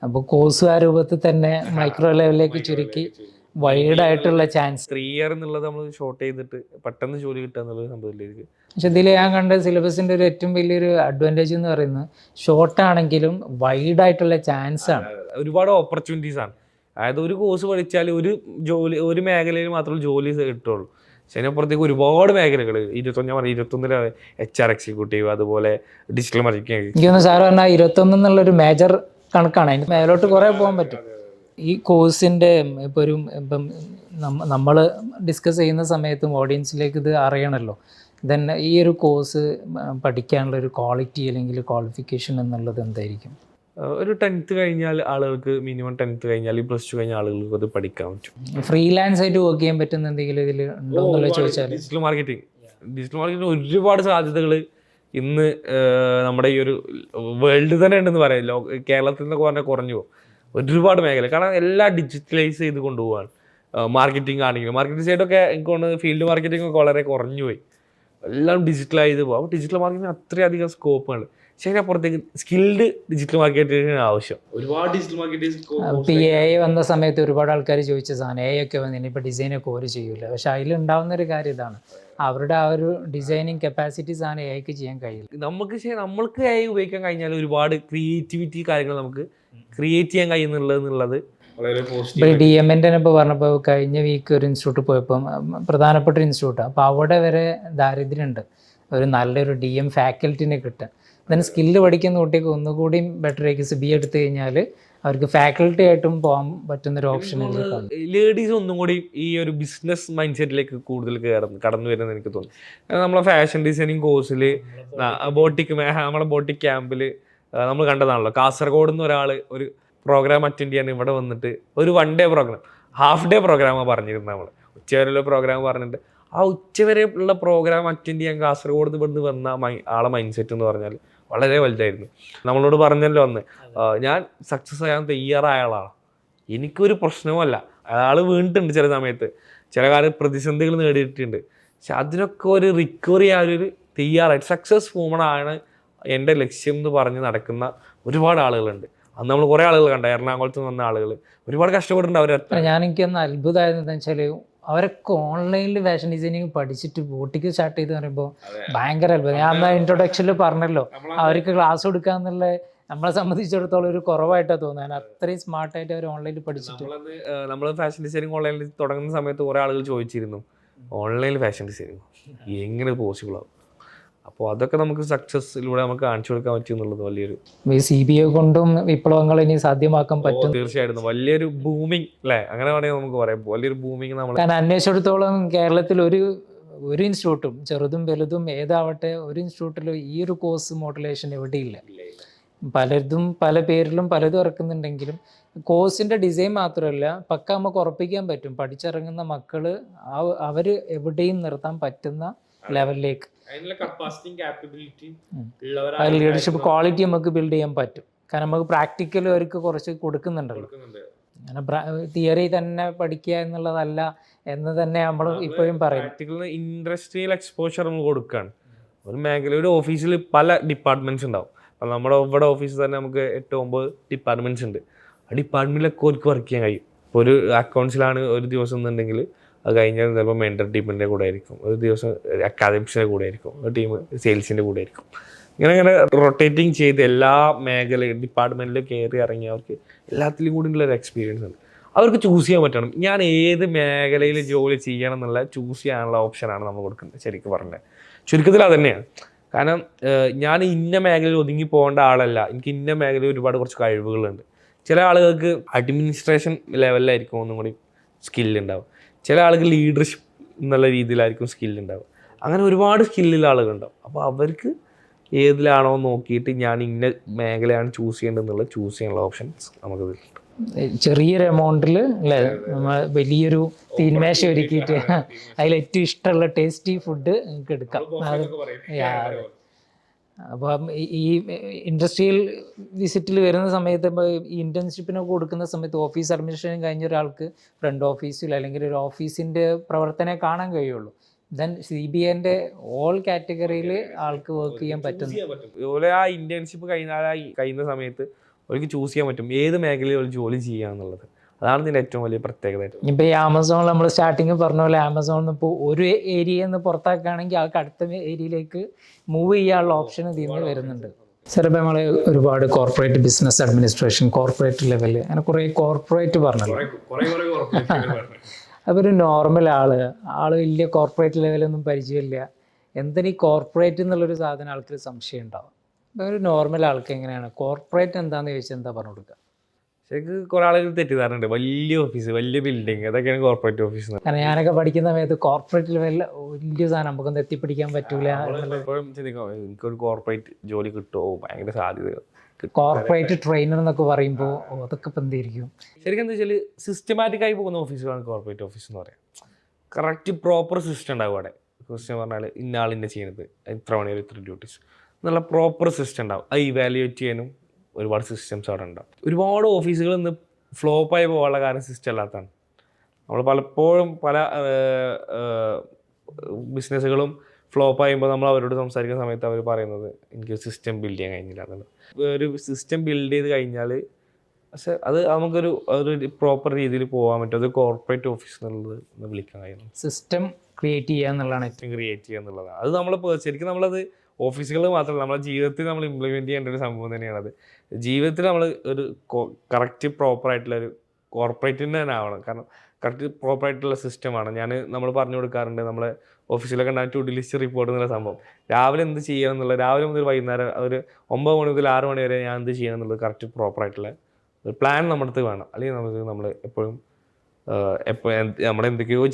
അപ്പോൾ കോഴ്സ് ആ രൂപത്തിൽ തന്നെ മൈക്രോ ലെവലിലേക്ക് ചുരുക്കി വൈഡ് ആയിട്ടുള്ള ചാൻസ്.
3 ഇയർ എന്നുള്ളത് നമ്മൾ ഷോർട്ട് ചെയ്തിട്ട് പെട്ടെന്ന് ജോലി കിട്ടുക എന്നുള്ളത് സംഭവത്തിലേക്ക്.
പക്ഷെ ഇതിൽ ഞാൻ കണ്ട സിലബസിൻ്റെ ഒരു ഏറ്റവും വലിയൊരു അഡ്വാൻറ്റേജ് എന്ന് പറയുന്നത് ഷോർട്ടാണെങ്കിലും വൈഡ് ആയിട്ടുള്ള ചാൻസ് ആണ്.
ഒരുപാട് ഓപ്പർച്യൂണിറ്റീസ് ആണ്. അതായത് ഒരു കോഴ്സ് പഠിച്ചാൽ ഒരു മേഖലയിൽ മാത്രമേ ജോലി കിട്ടുള്ളൂ. പക്ഷെ അതിനപ്പുറത്തേക്ക് ഒരുപാട് മേഖലകൾ, 21 HR എക്സിക്യൂട്ടീവ്, അതുപോലെ ഡിജിറ്റൽ മാർക്കറ്റിംഗ്.
എനിക്ക് തോന്നുന്നു സാർ പറഞ്ഞാൽ 21 എന്നുള്ളൊരു മേജർ കണക്കാണ്. അതിന് മേലോട്ട് കുറേ പോകാൻ പറ്റും. ഈ കോഴ്സിൻ്റെ ഇപ്പം നമ്മൾ ഡിസ്കസ് ചെയ്യുന്ന സമയത്തും ഓഡിയൻസിലേക്ക് ഇത് അറിയണമല്ലോ. തന്നെ ഈ ഒരു കോഴ്സ് പഠിക്കാനുള്ള ഒരു ക്വാളിറ്റി അല്ലെങ്കിൽ ക്വാളിഫിക്കേഷൻ എന്നുള്ളത് എന്തായിരിക്കും?
ഒരു 10th കഴിഞ്ഞാൽ ആളുകൾക്ക്, മിനിമം 10th കഴിഞ്ഞാൽ, +2 കഴിഞ്ഞ ആളുകൾക്ക് അത് പഠിക്കാൻ പറ്റും.
ഫ്രീലാൻസ് ആയിട്ട് വർക്ക് ചെയ്യാൻ പറ്റുന്ന എന്തെങ്കിലും ഇതിൽ ഉണ്ടോ എന്നുള്ളത് ചോദിച്ചാൽ,
ഡിജിറ്റൽ മാർക്കറ്റിംഗ് ഒരുപാട് സാധ്യതകൾ ഇന്ന് നമ്മുടെ ഈ ഒരു വേൾഡ് തന്നെ ഉണ്ടെന്ന് പറയാം. കേരളത്തിൽ നിന്നൊക്കെ പറഞ്ഞാൽ കുറഞ്ഞു പോകും ഒരുപാട് മേഖല. കാരണം എല്ലാം ഡിജിറ്റലൈസ് ചെയ്ത് കൊണ്ടുപോകാൻ. മാർക്കറ്റിംഗ് ആണെങ്കിലും, മാർക്കറ്റിംഗ് സൈഡൊക്കെ എനിക്ക് തോന്നുന്നത് ഫീൽഡ് മാർക്കറ്റിംഗ് ഒക്കെ വളരെ കുറഞ്ഞു പോയി. എല്ലാം ഡിജിറ്റലായത് പോകും. അപ്പോൾ ഡിജിറ്റൽ മാർക്കറ്റിംഗ് അത്രയധികം സ്കോപ്പുകൾ. പക്ഷേ അതിനപ്പുറത്തേക്ക് സ്കിൽഡ് ഡിജിറ്റൽ മാർക്കറ്റിംഗ് ആവശ്യം. ഒരുപാട് ഡിജിറ്റൽ മാർക്കറ്റിംഗ്
AI വന്ന സമയത്ത് ഒരുപാട് ആൾക്കാർ ചോദിച്ച സാധനം AI ഒക്കെ വന്നു, ഇനിയിപ്പോൾ ഡിസൈനൊക്കെ ഓര് ചെയ്യൂല. പക്ഷെ അതിലുണ്ടാവുന്ന ഒരു കാര്യം ഇതാണ്, അവരുടെ ആ ഒരു ഡിസൈനിങ് കപ്പാസിറ്റീസ് ആണ് AIക്ക് ചെയ്യാൻ കഴിയില്ല.
നമ്മൾക്ക് AI ഉപയോഗിക്കാൻ കഴിഞ്ഞാൽ ഒരുപാട് ക്രിയേറ്റിവിറ്റി കാര്യങ്ങൾ നമുക്ക് ക്രിയേറ്റ് ചെയ്യാൻ കഴിയുന്നുള്ളത്
ഇപ്പോൾ DMൻ്റെ ഇപ്പോൾ പറഞ്ഞപ്പോൾ കഴിഞ്ഞ വീക്ക് ഒരു ഇൻസ്റ്റിറ്റ്യൂട്ട് പോയപ്പം, പ്രധാനപ്പെട്ട ഒരു ഇൻസ്റ്റിറ്റ്യൂട്ടാണ്, അപ്പോൾ അവിടെ വരെ ദാരിദ്ര്യമുണ്ട് ഒരു നല്ലൊരു DM ഫാക്കൽറ്റിനെ കിട്ടാൻ. then സ്കില്ല് പഠിക്കുന്ന കുട്ടിക്ക് ഒന്നുകൂടി ബെറ്റർ ആയിരിക്കും CBA എടുത്തു കഴിഞ്ഞാൽ അവർക്ക് ഫാക്കൽറ്റി ആയിട്ടും പോകാൻ പറ്റുന്നൊരു ഓപ്ഷൻ.
ലേഡീസ് ഒന്നും കൂടി ഈ ഒരു ബിസിനസ് മൈൻഡ് സെറ്റിലേക്ക് കൂടുതൽ കടന്നു വരുന്നത് എനിക്ക് തോന്നുന്നു. നമ്മളെ ഫാഷൻ ഡിസൈനിങ് കോഴ്സിൽ നമ്മളെ ബോട്ടിക് ക്യാമ്പിൽ നമ്മൾ കണ്ടതാണല്ലോ. കാസർഗോഡ് നിന്ന് ഒരാൾ ഒരു പ്രോഗ്രാം അറ്റൻഡ് ചെയ്യാൻ ഇവിടെ വന്നിട്ട് ഒരു 1 day പ്രോഗ്രാം, ഹാഫ് ഡേ പ്രോഗ്രാമാണ് പറഞ്ഞിരുന്നത്. നമ്മൾ ഉച്ചവരെയുള്ള പ്രോഗ്രാം പറഞ്ഞിട്ട് ആ ഉച്ചവരെ ഉള്ള പ്രോഗ്രാം അറ്റൻഡ് ചെയ്യാൻ കാസർഗോഡ് നിന്ന് ഇവിടുന്ന് വന്ന ആളെ മൈൻഡ് സെറ്റ് എന്ന് പറഞ്ഞാൽ വളരെ വലുതായിരുന്നു. നമ്മളോട് പറഞ്ഞല്ലോ അന്ന്, ഞാൻ സക്സസ് ആകാൻ തയ്യാറായ ആളാണ്, എനിക്കൊരു പ്രശ്നവുമല്ല. അയാൾ വീണിട്ടുണ്ട് ചില സമയത്ത്, ചില കാര്യം പ്രതിസന്ധികൾ നേടിയിട്ടുണ്ട്. പക്ഷെ അതിനൊക്കെ ഒരു റിക്കവറി ആയൊരു തയ്യാറായിട്ട് സക്സസ് വുമണാണ് എൻ്റെ ലക്ഷ്യം എന്ന് പറഞ്ഞ് നടക്കുന്ന ഒരുപാട് ആളുകളുണ്ട്. അന്ന് നമ്മൾ കുറേ ആളുകൾ കണ്ട, എറണാകുളത്ത് നിന്ന് വന്ന ആളുകൾ ഒരുപാട് കഷ്ടപ്പെട്ടിട്ടുണ്ട്.
എനിക്കൊന്ന് അത്ഭുതമായത് എന്താ വെച്ചാൽ അവരൊക്കെ ഓൺലൈനിൽ ഫാഷൻ ഡിസൈനിങ് പഠിച്ചിട്ട് ബോട്ടിക്ക് സ്റ്റാർട്ട് ചെയ്ത് പറയുമ്പോൾ ഭയങ്കര അത്ഭുതം. ഞാൻ അന്ന് ഇൻട്രൊഡക്ഷനിൽ പറഞ്ഞല്ലോ, അവർക്ക് ക്ലാസ് കൊടുക്കുക എന്നുള്ള നമ്മളെ സംബന്ധിച്ചിടത്തോളം ഒരു കുറവായിട്ടാണ് തോന്നുന്നത്. അത്രയും സ്മാർട്ടായിട്ട് അവർ ഓൺലൈനിൽ പഠിച്ചിട്ട്.
നമ്മൾ ഫാഷൻ ഡിസൈനിങ് ഓൺലൈനിൽ തുടങ്ങുന്ന സമയത്ത് കുറേ ആളുകൾ ചോദിച്ചിരുന്നു, ഓൺലൈനിൽ ഫാഷൻ ഡിസൈനിങ് എങ്ങനെ പോസിബിൾ ആവും? അപ്പോൾ അതൊക്കെ നമുക്ക് സക്സസ്സിലൂടെ നമുക്ക് കാണിച്ചു കൊടുക്കാൻ പറ്റും എന്നുള്ളത് വലിയൊരു
CBA കൊണ്ടും വിപ്ലവങ്ങൾ ഇനി സാധ്യമാക്കാൻ പറ്റും.
തീർച്ചയായിട്ടും വലിയൊരു ബൂമിങ് അല്ലേ, അങ്ങനെ വേണമെങ്കിൽ നമുക്ക് പറയാം. വലിയൊരു ബൂമിങ് നമ്മൾ
കാരണം അന്വേഷിച്ചിടത്തോളം കേരളത്തിൽ ഒരു ഇൻസ്റ്റിറ്റ്യൂട്ടും ചെറുതും വലുതും ഏതാവട്ടെ ഒരു ഇൻസ്റ്റിറ്റ്യൂട്ടിലും ഈ ഒരു കോഴ്സ് മോഡുലേഷൻ എവിടെയില്ല. പലതും പല പേരിലും പലതും ഇറക്കുന്നുണ്ടെങ്കിലും കോഴ്സിൻ്റെ ഡിസൈൻ മാത്രമല്ല, പക്ക നമുക്ക് ഉറപ്പിക്കാൻ പറ്റും പഠിച്ചിറങ്ങുന്ന മക്കൾ അവർ എവിടെയും നിർത്താൻ പറ്റുന്ന ലെവലിലേക്ക് ലീഡർഷിപ്പ് ക്വാളിറ്റി നമുക്ക് ബിൽഡ് ചെയ്യാൻ പറ്റും. കാരണം നമുക്ക് പ്രാക്ടിക്കൽ അവർക്ക് കുറച്ച് കൊടുക്കുന്നുണ്ടല്ലോ. അങ്ങനെ തിയറി തന്നെ പഠിക്കുക എന്നുള്ളതല്ല എന്ന് തന്നെ നമ്മൾ ഇപ്പോഴും പറയും.
ഇൻഡസ്ട്രിയൽ എക്സ്പോഷർ നമ്മൾ കൊടുക്കുകയാണ്. ഒരു മേഖല, ഒരു ഓഫീസിൽ പല ഡിപ്പാർട്ട്മെന്റ്സ് ഉണ്ടാവും. അപ്പം നമ്മുടെ ഇവിടെ ഓഫീസിൽ തന്നെ നമുക്ക് 8-9 ഡിപ്പാർട്ട്മെന്റ്സ് ഉണ്ട്. ആ ഡിപ്പാർട്ട്മെന്റിലൊക്കെ അവർക്ക് വർക്ക് ചെയ്യാൻ കഴിയും. ഇപ്പോൾ ഒരു അക്കൗണ്ട്സിലാണ് ഒരു ദിവസം എന്നുണ്ടെങ്കിൽ അത് കഴിഞ്ഞാൽ ചിലപ്പോൾ മെൻറ്റർ ടീമിൻ്റെ കൂടെ ആയിരിക്കും, ഒരു ദിവസം അക്കാദമിക്സിൻ്റെ കൂടെ ആയിരിക്കും, ഒരു ടീം സെയിൽസിൻ്റെ കൂടെ ആയിരിക്കും. ഇങ്ങനെ റൊട്ടേറ്റിംഗ് ചെയ്ത് എല്ലാ മേഖലയും ഡിപ്പാർട്ട്മെൻറ്റിൽ കയറി ഇറങ്ങി അവർക്ക് എല്ലാത്തിലും കൂടി ഉള്ളൊരു എക്സ്പീരിയൻസ് ഉണ്ട്. അവർക്ക് ചൂസ് ചെയ്യാൻ പറ്റണം, ഞാൻ ഏത് മേഖലയിൽ ജോലി ചെയ്യണം എന്നുള്ള ചൂസ് ചെയ്യാനുള്ള ഓപ്ഷനാണ് നമ്മൾ കൊടുക്കുന്നത്. ശരിക്കും പറഞ്ഞാൽ ചുരുക്കത്തിൽ അത് തന്നെയാണ്. കാരണം ഞാൻ ഇന്ന മേഖലയിൽ ഒതുങ്ങി പോകേണ്ട ആളല്ല, എനിക്ക് ഇന്ന മേഖലയിൽ ഒരുപാട് കുറച്ച് കഴിവുകളുണ്ട്. ചില ആളുകൾക്ക് അഡ്മിനിസ്ട്രേഷൻ ലെവലിലായിരിക്കും ഒന്നും കൂടി സ്കില്ലുണ്ടാവും, ചില ആളുകൾ ലീഡർഷിപ്പ് എന്നുള്ള രീതിയിലായിരിക്കും സ്കില്ലുണ്ടാവും. അങ്ങനെ ഒരുപാട് സ്കില്ലുള്ള ആളുകളുണ്ടാവും. അപ്പോൾ അവർക്ക് ഏതിലാണോ നോക്കിയിട്ട് ഞാൻ ഇന്ന മേഖലയാണ് ചൂസ് ചെയ്യേണ്ടതെന്നുള്ള ചൂസ് ചെയ്യാനുള്ള ഓപ്ഷൻസ് നമുക്ക് കിട്ടും.
ചെറിയൊരു എമൗണ്ടിൽ അല്ലേ, നമ്മൾ വലിയൊരു തീന്മേശ ഒരുക്കിയിട്ട് അതിൽ ഏറ്റവും ഇഷ്ടമുള്ള ടേസ്റ്റി ഫുഡ് നിങ്ങൾക്ക് എടുക്കാം. അപ്പം ഈ ഇൻഡസ്ട്രിയൽ വിസിറ്റിൽ വരുന്ന സമയത്ത് ഇപ്പോൾ ഈ ഇൻറ്റേൺഷിപ്പിനൊക്കെ കൊടുക്കുന്ന സമയത്ത് ഓഫീസ് അഡ്മിനിസ്ട്രേഷൻ കഴിഞ്ഞ ഒരാൾക്ക് ഫ്രണ്ട് ഓഫീസിൽ അല്ലെങ്കിൽ ഒരു ഓഫീസിൻ്റെ പ്രവർത്തനം കാണാൻ കഴിയുള്ളൂ. ദെൻ CBAൻ്റെ ഓൾ കാറ്റഗറിയിൽ ആൾക്ക് വർക്ക് ചെയ്യാൻ പറ്റുന്നു.
അതുപോലെ ആ ഇന്റേൺഷിപ്പ് കഴിയുന്ന സമയത്ത് അവർക്ക് ചൂസ് ചെയ്യാൻ പറ്റും ഏത് മേഖലയിൽ അവർ ജോലി ചെയ്യാന്നുള്ളത്. അതാണ് ഇതിൻ്റെ ഏറ്റവും വലിയ പ്രത്യേകത.
ഇപ്പോൾ ഈ ആമസോണിൽ നമ്മൾ സ്റ്റാർട്ടിങ് പറഞ്ഞ പോലെ ആമസോണിൽ നിന്ന് ഇപ്പോൾ ഒരു ഏരിയയിൽ നിന്ന് പുറത്താക്കുകയാണെങ്കിൽ ആൾക്ക് അടുത്ത ഏരിയയിലേക്ക് മൂവ് ചെയ്യാനുള്ള ഓപ്ഷൻ ഇതിൽ നിന്ന് വരുന്നുണ്ട്. ചിലപ്പോൾ നമ്മൾ ഒരുപാട് corporate business administration, corporate level, അങ്ങനെ കുറേ കോർപ്പറേറ്റ് പറഞ്ഞല്ലോ. അപ്പോൾ ഒരു നോർമൽ ആൾ വലിയ കോർപ്പറേറ്റ് ലെവലൊന്നും പരിചയമില്ല, എന്തിനീ കോർപ്പറേറ്റ് എന്നുള്ളൊരു സാധനം ആൾക്ക് സംശയം ഉണ്ടാവും. അപ്പോൾ ഒരു നോർമൽ ആൾക്ക് എങ്ങനെയാണ് കോർപ്പറേറ്റ് എന്താണെന്ന് ചോദിച്ചാൽ എന്താ പറഞ്ഞു കൊടുക്കുക?
ശരിക്കും കുറെ ആളുകൾ തെറ്റിദ്ധാരണയുണ്ട്, വലിയ ഓഫീസ്, വലിയ ബിൽഡിങ്, അതൊക്കെയാണ് കോർപ്പറേറ്റ് ഓഫീസ്.
കാരണം ഞാനൊക്കെ പഠിക്കുന്ന സമയത്ത് കോർപ്പറേറ്റ് ലെവലിൽ വലിയ സാധനം നമുക്കൊന്നും എത്തിപ്പിടിക്കാൻ പറ്റൂല.
എപ്പോഴും ചിന്തിക്കാം എനിക്കൊരു കോർപ്പറേറ്റ് ജോലി കിട്ടുമോ, ഭയങ്കര സാധ്യത.
കോർപ്പറേറ്റ് ട്രെയിനർ എന്നൊക്കെ പറയുമ്പോൾ അതൊക്കെ ഇപ്പം എന്തായിരിക്കും?
ശരിക്കും എന്താ വെച്ചാൽ സിസ്റ്റമാറ്റിക് ആയി പോകുന്ന ഓഫീസുകളാണ് കോർപ്പറേറ്റ് ഓഫീസ് എന്ന് പറയാം. കറക്റ്റ് പ്രോപ്പർ സിസ്റ്റം ഉണ്ടാവും അവിടെ. സിസ്റ്റം പറഞ്ഞാൽ ഇന്ന ആളിൻ്റെ ചെയ്യുന്നത് ഇത്ര മണി ഇത്ര ഡ്യൂട്ടീസ് എന്നുള്ള പ്രോപ്പർ സിസ്റ്റം ഉണ്ടാവും. അത് ഇവാലുവേറ്റ് ചെയ്യാനും ഒരുപാട് സിസ്റ്റംസ് അവിടെ ഉണ്ടാവും. ഒരുപാട് ഓഫീസുകൾ ഇന്ന് ഫ്ലോപ്പായി പോകാനുള്ള കാരണം സിസ്റ്റം അല്ലാത്തതാണ്. നമ്മൾ പലപ്പോഴും പല ബിസിനസ്സുകളും ഫ്ലോപ്പ് ചെയ്യുമ്പോൾ നമ്മൾ അവരോട് സംസാരിക്കുന്ന സമയത്ത് അവർ പറയുന്നത് എനിക്ക് സിസ്റ്റം ബിൽഡ് ചെയ്യാൻ കഴിഞ്ഞില്ല എന്നുള്ളത്. ഒരു സിസ്റ്റം ബിൽഡ് ചെയ്ത് കഴിഞ്ഞാൽ പക്ഷെ അത് നമുക്കൊരു പ്രോപ്പർ രീതിയിൽ പോകാൻ പറ്റും. അത് കോർപ്പറേറ്റ് ഓഫീസ് എന്നുള്ളത് വിളിക്കാൻ കഴിയുന്നു.
സിസ്റ്റം ക്രിയേറ്റ് ചെയ്യുക എന്നുള്ളതാണ്
ക്രിയേറ്റ് ചെയ്യുക എന്നുള്ളതാണ്. അത് നമ്മൾ ശരിക്കും നമ്മളത് ഓഫീസുകൾ മാത്രമല്ല നമ്മുടെ ജീവിതത്തിൽ നമ്മൾ ഇംപ്ലിമെൻറ്റ് ചെയ്യേണ്ട ഒരു സംഭവം തന്നെയാണത്. ജീവിതത്തിൽ നമ്മൾ ഒരു കറക്റ്റ് പ്രോപ്പറായിട്ടുള്ള ഒരു കോർപ്പറേറ്റിന് തന്നെ ആവണം. കാരണം കറക്റ്റ് പ്രോപ്പറായിട്ടുള്ള സിസ്റ്റമാണ്. നമ്മൾ പറഞ്ഞു കൊടുക്കാറുണ്ട് നമ്മളെ ഓഫീസിലൊക്കെ ഉണ്ടാകും ടു ഡു ലിസ്റ്റ് റിപ്പോർട്ട് എന്നുള്ള സംഭവം. രാവിലെ എന്ത് ചെയ്യണം എന്നുള്ളത്, രാവിലെ മുതൽ വൈകുന്നേരം ഒരു 9 മണി മുതൽ 6 മണി വരെ ഞാൻ എന്ത് ചെയ്യണം എന്നുള്ളത് കറക്റ്റ് പ്രോപ്പറായിട്ടുള്ള ഒരു പ്ലാൻ നമ്മുടെ അടുത്ത് വേണം. അല്ലെങ്കിൽ നമ്മൾ എപ്പോഴും നമ്മളെന്തൊക്കെയോ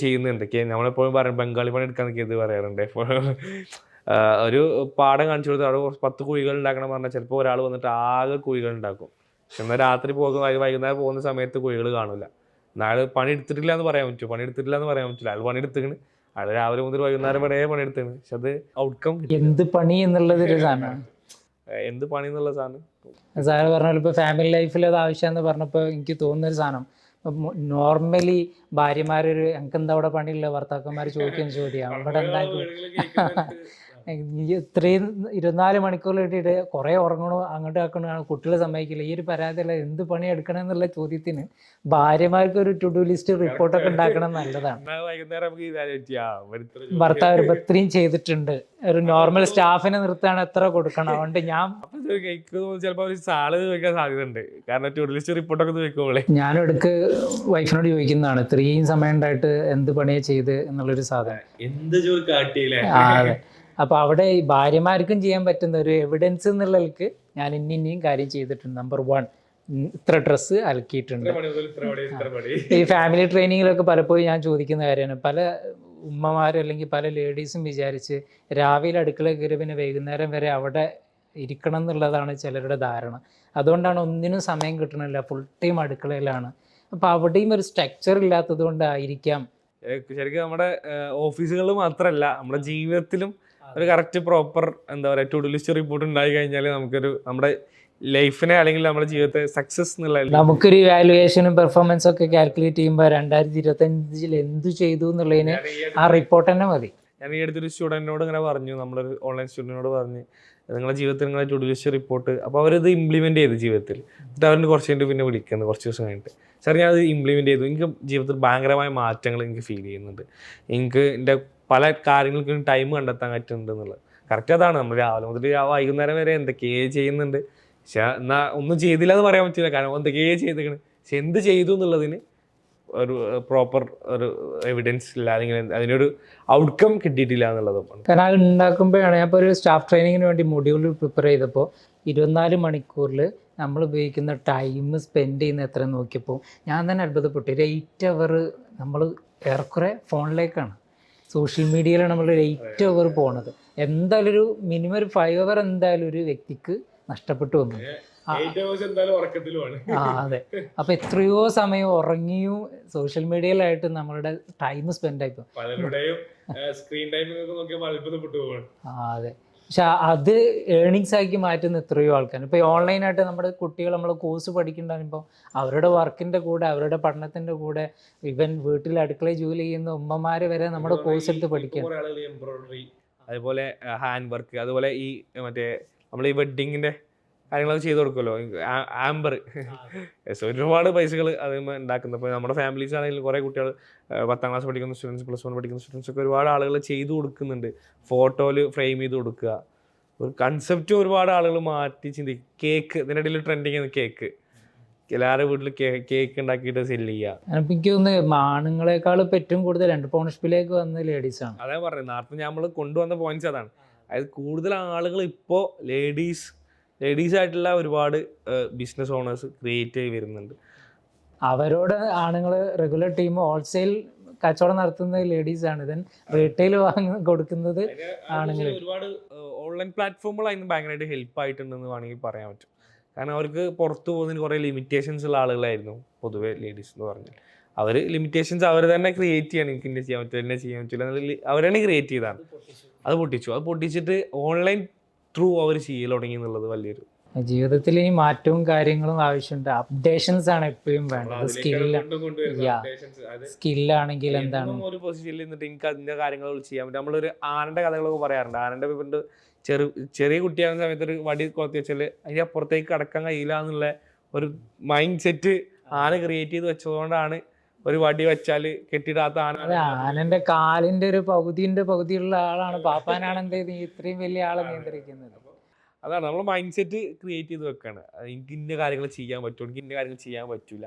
നമ്മളെപ്പോഴും പറയും ബംഗാളി പണി എടുക്കാൻ ഇത് പറയാറുണ്ട്. എപ്പോഴും ഒരു പാടം കാണിച്ചു കൊടുത്താൽ അവിടെ 10 കുഴികൾ ഉണ്ടാക്കണം പറഞ്ഞാൽ ചിലപ്പോൾ ഒരാൾ വന്നിട്ട് ആകെ കുഴികൾ ഉണ്ടാക്കും. പക്ഷെ എന്നാൽ രാത്രി വൈകുന്നേരം പോകുന്ന സമയത്ത് കുഴികൾ കാണില്ല. നാളെ പണി എടുത്തിട്ടില്ല എന്ന് പറയാൻ പറ്റുമോ? പണി എടുത്തിട്ടില്ല എന്ന് പറയാൻ പറ്റില്ല. അയാൾ പണി എടുത്തിക്കണ്, അയാൾ രാവിലെ മുതൽ വൈകുന്നേരം വരെ പണി എടുത്തിക്കണ്. പക്ഷെ അത് ഔട്ട്കം
എന്ത് പണി എന്നുള്ളത് ഒരു സാധനമാണ്.
എന്ത് പണി എന്നുള്ള സാധനം
സാറ് പറഞ്ഞാൽ ഇപ്പോൾ ഫാമിലി ലൈഫിൽ അത് ആവശ്യമെന്ന് പറഞ്ഞപ്പോൾ എനിക്ക് തോന്നുന്നൊരു സാധനം, നോർമലി ഭാര്യമാരൊരു എനിക്ക് എന്താ അവിടെ പണിയില്ല ഭർത്താക്കന്മാർ ചോദിക്കുന്ന ചോദ്യം അവിടെ എന്താ ഇത്രയും 24 മണിക്കൂർ ഇട്ടിട്ട് കുറേ ഉറങ്ങണോ അങ്ങോട്ട് ആക്കണോ, കുട്ടികളെ സമ്മതിക്കില്ല. ഈ ഒരു പരാതിയല്ല എന്ത് പണി എടുക്കണം എന്നുള്ള ചോദ്യത്തിന് ഭാര്യമാർക്ക് ഒരു ടു ഡു ലിസ്റ്റ് റിപ്പോർട്ടൊക്കെ ഉണ്ടാക്കണം നല്ലതാണ്. ഭർത്താവ് ഇത്രയും ചെയ്തിട്ടുണ്ട്, ഒരു നോർമൽ സ്റ്റാഫിനെ നിർത്താൻ എത്ര കൊടുക്കണം, അതുകൊണ്ട്
ചിലപ്പോൾ സാലറി ചോദിക്കാൻ സാധ്യതയുണ്ട്. കാരണം ടു ഡു ലിസ്റ്റ് റിപ്പോർട്ടൊക്കെ ചോദിക്കുമ്പോഴേ
ഞാനും ഇടയ്ക്ക് വൈഫിനോട് ചോദിക്കുന്നതാണ് ഇത്രയും സമയം ഉണ്ടായിട്ട് എന്ത് പണിയാണ് ചെയ്ത് എന്നുള്ളൊരു സാധനം.
എന്ത് ജോലി കാട്ടിയില്ലേ?
അതെ. അപ്പോൾ അവിടെ ഈ ഭാര്യമാർക്കും ചെയ്യാൻ പറ്റുന്ന ഒരു എവിഡൻസ് എന്നുള്ളവർക്ക് ഞാൻ ഇന്നിയും കാര്യം ചെയ്തിട്ടുണ്ട്. നമ്പർ 1 ഇത്ര ഡ്രസ്സ് അലക്കിയിട്ടുണ്ട്. ഈ ഫാമിലി ട്രെയിനിങ്ങിലൊക്കെ പലപ്പോഴും ഞാൻ ചോദിക്കുന്ന കാര്യമാണ്. പല ഉമ്മമാരും അല്ലെങ്കിൽ പല ലേഡീസും വിചാരിച്ച് രാവിലെ അടുക്കള കയറി പിന്നെ വൈകുന്നേരം വരെ അവിടെ ഇരിക്കണം എന്നുള്ളതാണ് ചിലരുടെ ധാരണ. അതുകൊണ്ടാണ് ഒന്നിനും സമയം കിട്ടണില്ല, ഫുൾ ടൈം അടുക്കളയിലാണ്. അപ്പോൾ അവിടെയും ഒരു സ്ട്രക്ചർ ഇല്ലാത്തത് കൊണ്ടായിരിക്കാം.
ശരിക്കും നമ്മുടെ ഓഫീസുകളിൽ മാത്രമല്ല നമ്മുടെ ജീവിതത്തിലും ഒരു കറക്റ്റ് പ്രോപ്പർ എന്താ പറയുക ടു ഡു ലിസ്റ്റ് റിപ്പോർട്ട് ഉണ്ടായി കഴിഞ്ഞാൽ നമ്മുടെ ലൈഫിനെ അല്ലെങ്കിൽ നമ്മുടെ ജീവിതത്തെ സക്സസ് എന്നുള്ള
നമുക്കൊരു ഇവാലുവേഷനും പെർഫോമൻസും ഒക്കെ കാൽക്കുലേറ്റ് ചെയ്യുമ്പോൾ 2025 എന്ത് ചെയ്തു എന്നുള്ളതിന് ആ റിപ്പോർട്ട് തന്നെ മതി.
ഞാൻ ഈ അടുത്തൊരു സ്റ്റുഡൻറ്റിനോട് ഇങ്ങനെ പറഞ്ഞു, നമ്മളൊരു ഓൺലൈൻ സ്റ്റുഡൻറ്റിനോട് പറഞ്ഞ് നിങ്ങളുടെ ജീവിതത്തിൽ നിങ്ങളെ ടു ഡു ലിസ്റ്റ് റിപ്പോർട്ട്, അപ്പോൾ അവരത് ഇംപ്ലിമെൻറ്റ് ചെയ്തു ജീവിതത്തിൽ. എന്നിട്ട് അവരുടെ കുറച്ച് കഴിഞ്ഞിട്ട് പിന്നെ വിളിക്കുന്നത് കുറച്ച് ദിവസം കഴിഞ്ഞിട്ട് സാർ ഞാൻ അത് ഇംപ്ലിമെൻറ്റ് ചെയ്തു, എനിക്ക് ജീവിതത്തിൽ ഭയങ്കരമായ മാറ്റങ്ങൾ എനിക്ക് ഫീൽ ചെയ്യുന്നുണ്ട്, എനിക്ക് എൻ്റെ പല കാര്യങ്ങൾക്കും ടൈം കണ്ടെത്താൻ പറ്റുന്നുണ്ട് എന്നുള്ളത്. കറക്റ്റ് അതാണ്. നമ്മൾ രാവിലെ മുതൽ വൈകുന്നേരം വരെ എന്തൊക്കെയോ ചെയ്യുന്നുണ്ട്. പക്ഷെ എന്നാൽ ഒന്നും ചെയ്തില്ല എന്ന് പറയാൻ പറ്റില്ല, കാരണം എന്തൊക്കെയോ ചെയ്തിരിക്കണം. പക്ഷെ എന്ത് ചെയ്തു എന്നുള്ളതിന് ഒരു പ്രോപ്പർ ഒരു എവിഡൻസ് ഇല്ല, അല്ലെങ്കിൽ അതിനൊരു ഔട്ട്കം കിട്ടിയിട്ടില്ല എന്നുള്ളതാണ്.
കാരണം അത് ഉണ്ടാക്കുമ്പോഴാണ് ഞാൻ ഇപ്പോൾ ഒരു സ്റ്റാഫ് ട്രെയിനിങ്ങിന് വേണ്ടി മൊഡ്യൂൾ പ്രിപ്പയർ ചെയ്തപ്പോൾ 24 മണിക്കൂറിൽ നമ്മൾ ഉപയോഗിക്കുന്ന ടൈം സ്പെൻഡ് ചെയ്യുന്ന എത്ര നോക്കിയപ്പോൾ ഞാൻ തന്നെ അത്ഭുതപ്പെട്ടു. ഒരു 8 അവർ നമ്മൾ ഏറെക്കുറെ ഫോണിലേക്കാണ്, സോഷ്യൽ മീഡിയയിലാണ് നമ്മൾ 8 അവർ പോണത്. എന്തായാലും ഒരു മിനിമം ഒരു 5 അവർ എന്തായാലും ഒരു വ്യക്തിക്ക് നഷ്ടപ്പെട്ടു വന്നു. അതെ. അപ്പോൾ എത്രയോ സമയം ഉറങ്ങിയും സോഷ്യൽ മീഡിയയിലായിട്ട് നമ്മളുടെ ടൈം സ്പെൻഡ് ആയിപ്പോ.
അതെ.
പക്ഷെ അത് ഏണിങ്സ് ആക്കി മാറ്റുന്ന എത്രയോ ആൾക്കാർ. ഇപ്പോൾ ഓൺലൈനായിട്ട് നമ്മുടെ കുട്ടികൾ നമ്മൾ കോഴ്സ് പഠിക്കുന്നുണ്ടാകുമ്പോൾ അവരുടെ വർക്കിൻ്റെ കൂടെ അവരുടെ പഠനത്തിൻ്റെ കൂടെ ഇവൻ വീട്ടിൽ അടുക്കളയിൽ ജോലി ചെയ്യുന്ന ഉമ്മമാർ വരെ നമ്മുടെ കോഴ്സ് എടുത്ത് പഠിക്കുക.
എംബ്രോയിഡറി, അതുപോലെ ഹാൻഡ് വർക്ക്, അതുപോലെ ഈ മറ്റേ നമ്മൾ ഈ വെഡ്ഡിങ്ങിൻ്റെ കാര്യങ്ങളൊക്കെ ചെയ്ത് കൊടുക്കുമല്ലോ, ആംബർ. ഒരുപാട് പൈസകൾ അതിന് ഉണ്ടാക്കുന്നത്. ഇപ്പോൾ നമ്മുടെ ഫാമിലീസ് ആണെങ്കിലും കുറേ കുട്ടികൾ 10ാം ക്ലാസ് പഠിക്കുന്ന സ്റ്റുഡൻസ്, +1 പഠിക്കുന്ന സ്റ്റുഡൻസ് ഒക്കെ ഒരുപാട് ആളുകൾ ചെയ്ത് കൊടുക്കുന്നുണ്ട്. ഫോട്ടോയിൽ ഫ്രെയിം ചെയ്ത് കൊടുക്കുക. ഒരു കൺസെപ്റ്റ് ഒരുപാട് ആളുകൾ മാറ്റി ചിന്തിക്കും. കേക്ക്, ഇതിനിടയിൽ ട്രെൻഡിങ് ആണ് കേക്ക്. എല്ലാവരുടെ വീട്ടിൽ കേക്ക് ഉണ്ടാക്കിയിട്ട് സെല്ല് ചെയ്യുക.
എനിക്ക് തോന്നുന്നു ആണുങ്ങളെക്കാൾ ഏറ്റവും കൂടുതൽ എൻ്റർപ്രണർഷിപ്പിലേക്ക് വന്ന ലേഡീസാണ്.
അതാണ് പറഞ്ഞത്, നേരത്തെ നമ്മൾ കൊണ്ടുവന്ന പോയിന്റ്സ് അതാണ്. അതായത് കൂടുതൽ ആളുകൾ ഇപ്പോൾ ലേഡീസ് ആയിട്ടുള്ള ഒരുപാട് ബിസിനസ് ഓണേഴ്സ് ക്രിയേറ്റ് ആയി വരുന്നുണ്ട്.
അവരോട് ആണുങ്ങൾ റെഗുലർ ടീം ഹോൾസെയിൽ കച്ചവടം നടത്തുന്നത് ലേഡീസാണ്. ദെൻ റീറ്റെയിൽ കൊടുക്കുന്നത് ആണുങ്ങൾ.
ഒരുപാട് ഓൺലൈൻ പ്ലാറ്റ്ഫോമുകൾ അതിന് ഭയങ്കരമായിട്ട് ഹെൽപ്പ് ആയിട്ടുണ്ടെന്ന് വേണമെങ്കിൽ പറയാൻ പറ്റും. കാരണം അവർക്ക് പുറത്തു പോകുന്നതിന് കുറേ ലിമിറ്റേഷൻസ് ഉള്ള ആളുകളായിരുന്നു പൊതുവേ ലേഡീസ് എന്ന് പറഞ്ഞാൽ. അവർ ലിമിറ്റേഷൻസ് അവർ തന്നെ ക്രിയേറ്റ് ചെയ്യാണ്. എനിക്ക് ഇന്നെ ചെയ്യാൻ പറ്റില്ല, എന്നെ ചെയ്യാൻ പറ്റില്ല, അവർ തന്നെ ക്രിയേറ്റ് ചെയ്താണ്. അത് പൊട്ടിച്ചിട്ട് ഓൺലൈൻ ത്രൂ അവർ ചെയ്യൽ തുടങ്ങി എന്നുള്ളത് വലിയൊരു.
ജീവിതത്തിൽ ഈ മാറ്റവും കാര്യങ്ങളും ആവശ്യമുണ്ട്. അപ്ഡേഷൻസ് ആണ് എപ്പോഴും വേണ്ടത്. സ്കില്ലാണെങ്കിൽ എന്താണ്
ഒരു പൊസിഷനിൽ നിന്നിട്ട് എനിക്ക് അതിൻ്റെ കാര്യങ്ങൾ ചെയ്യാൻ പറ്റും. നമ്മളൊരു ആനൻ്റെ കഥകളൊക്കെ പറയാറുണ്ട്. ആനൻ്റെ പണ്ട് ചെറിയ കുട്ടിയാകുന്ന സമയത്ത് ഒരു വടി കൊത്തി വെച്ചാൽ അതിൻ്റെ അപ്പുറത്തേക്ക് കടക്കാൻ കഴിയില്ല എന്നുള്ള ഒരു മൈൻഡ് സെറ്റ് ആന ക്രിയേറ്റ് ചെയ്ത് വെച്ചതുകൊണ്ടാണ് ഒരു വടി വെച്ചാൽ കെട്ടിടാത്ത ആന.
ആനന്റെ കാലിന്റെ ഒരു പകുതിയുള്ള ആളാണ് പാപ്പാനാണ് എന്ത് ചെയ്ത് ഇത്രയും വലിയ ആളെ നിയന്ത്രിക്കുന്നത്.
അതാണ് നമ്മൾ മൈൻഡ് സെറ്റ് ക്രിയേറ്റ് ചെയ്ത് വെക്കാണ്. എനിക്ക് ഇന്ന കാര്യങ്ങൾ ചെയ്യാൻ പറ്റും, എനിക്ക് ഇന്ന കാര്യങ്ങൾ ചെയ്യാൻ പറ്റില്ല,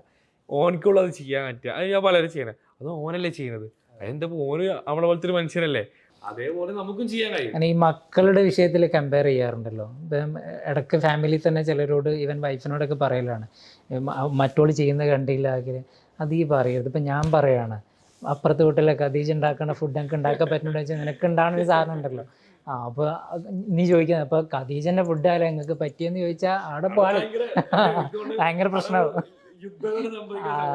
ഓനക്കുള്ളത് ചെയ്യാൻ പറ്റുക. അത് ഞാൻ പലരും ചെയ്യണേ, അത് ഓനല്ലേ ചെയ്യുന്നത്. അതെന്താ ഓന് നമ്മളെ പോലത്തെ ഒരു മനുഷ്യനല്ലേ, അതേപോലെ നമുക്കും ചെയ്യാൻ കഴിയും.
ഈ മക്കളുടെ വിഷയത്തിൽ കമ്പയർ ചെയ്യാറുണ്ടല്ലോ. ഇപ്പം ഇടയ്ക്ക് ഫാമിലിയിൽ തന്നെ ചിലരോട് ഈവൻ വൈഫിനോടൊക്കെ പറയലാണ്, മറ്റോള് ചെയ്യുന്നത് കണ്ടില്ല അത് ഈ പറയരുത്. ഇപ്പം ഞാൻ പറയാണ്, അപ്പുറത്തെ വീട്ടിലെ ഖദീജ ഉണ്ടാക്കുന്ന ഫുഡ് എനിക്ക് ഉണ്ടാക്കാൻ പറ്റുന്നുണ്ടെന്ന് വെച്ചാൽ നിനക്ക് ഉണ്ടാകുന്ന ഒരു സാധനം ഉണ്ടല്ലോ. അപ്പോൾ നീ ചോദിക്കുന്നത് അപ്പോൾ ഖദീജൻ്റെ ഫുഡായാലും നിങ്ങൾക്ക് പറ്റിയെന്ന് ചോദിച്ചാൽ അവിടെ പോകാൻ ഭയങ്കര പ്രശ്നമാവും.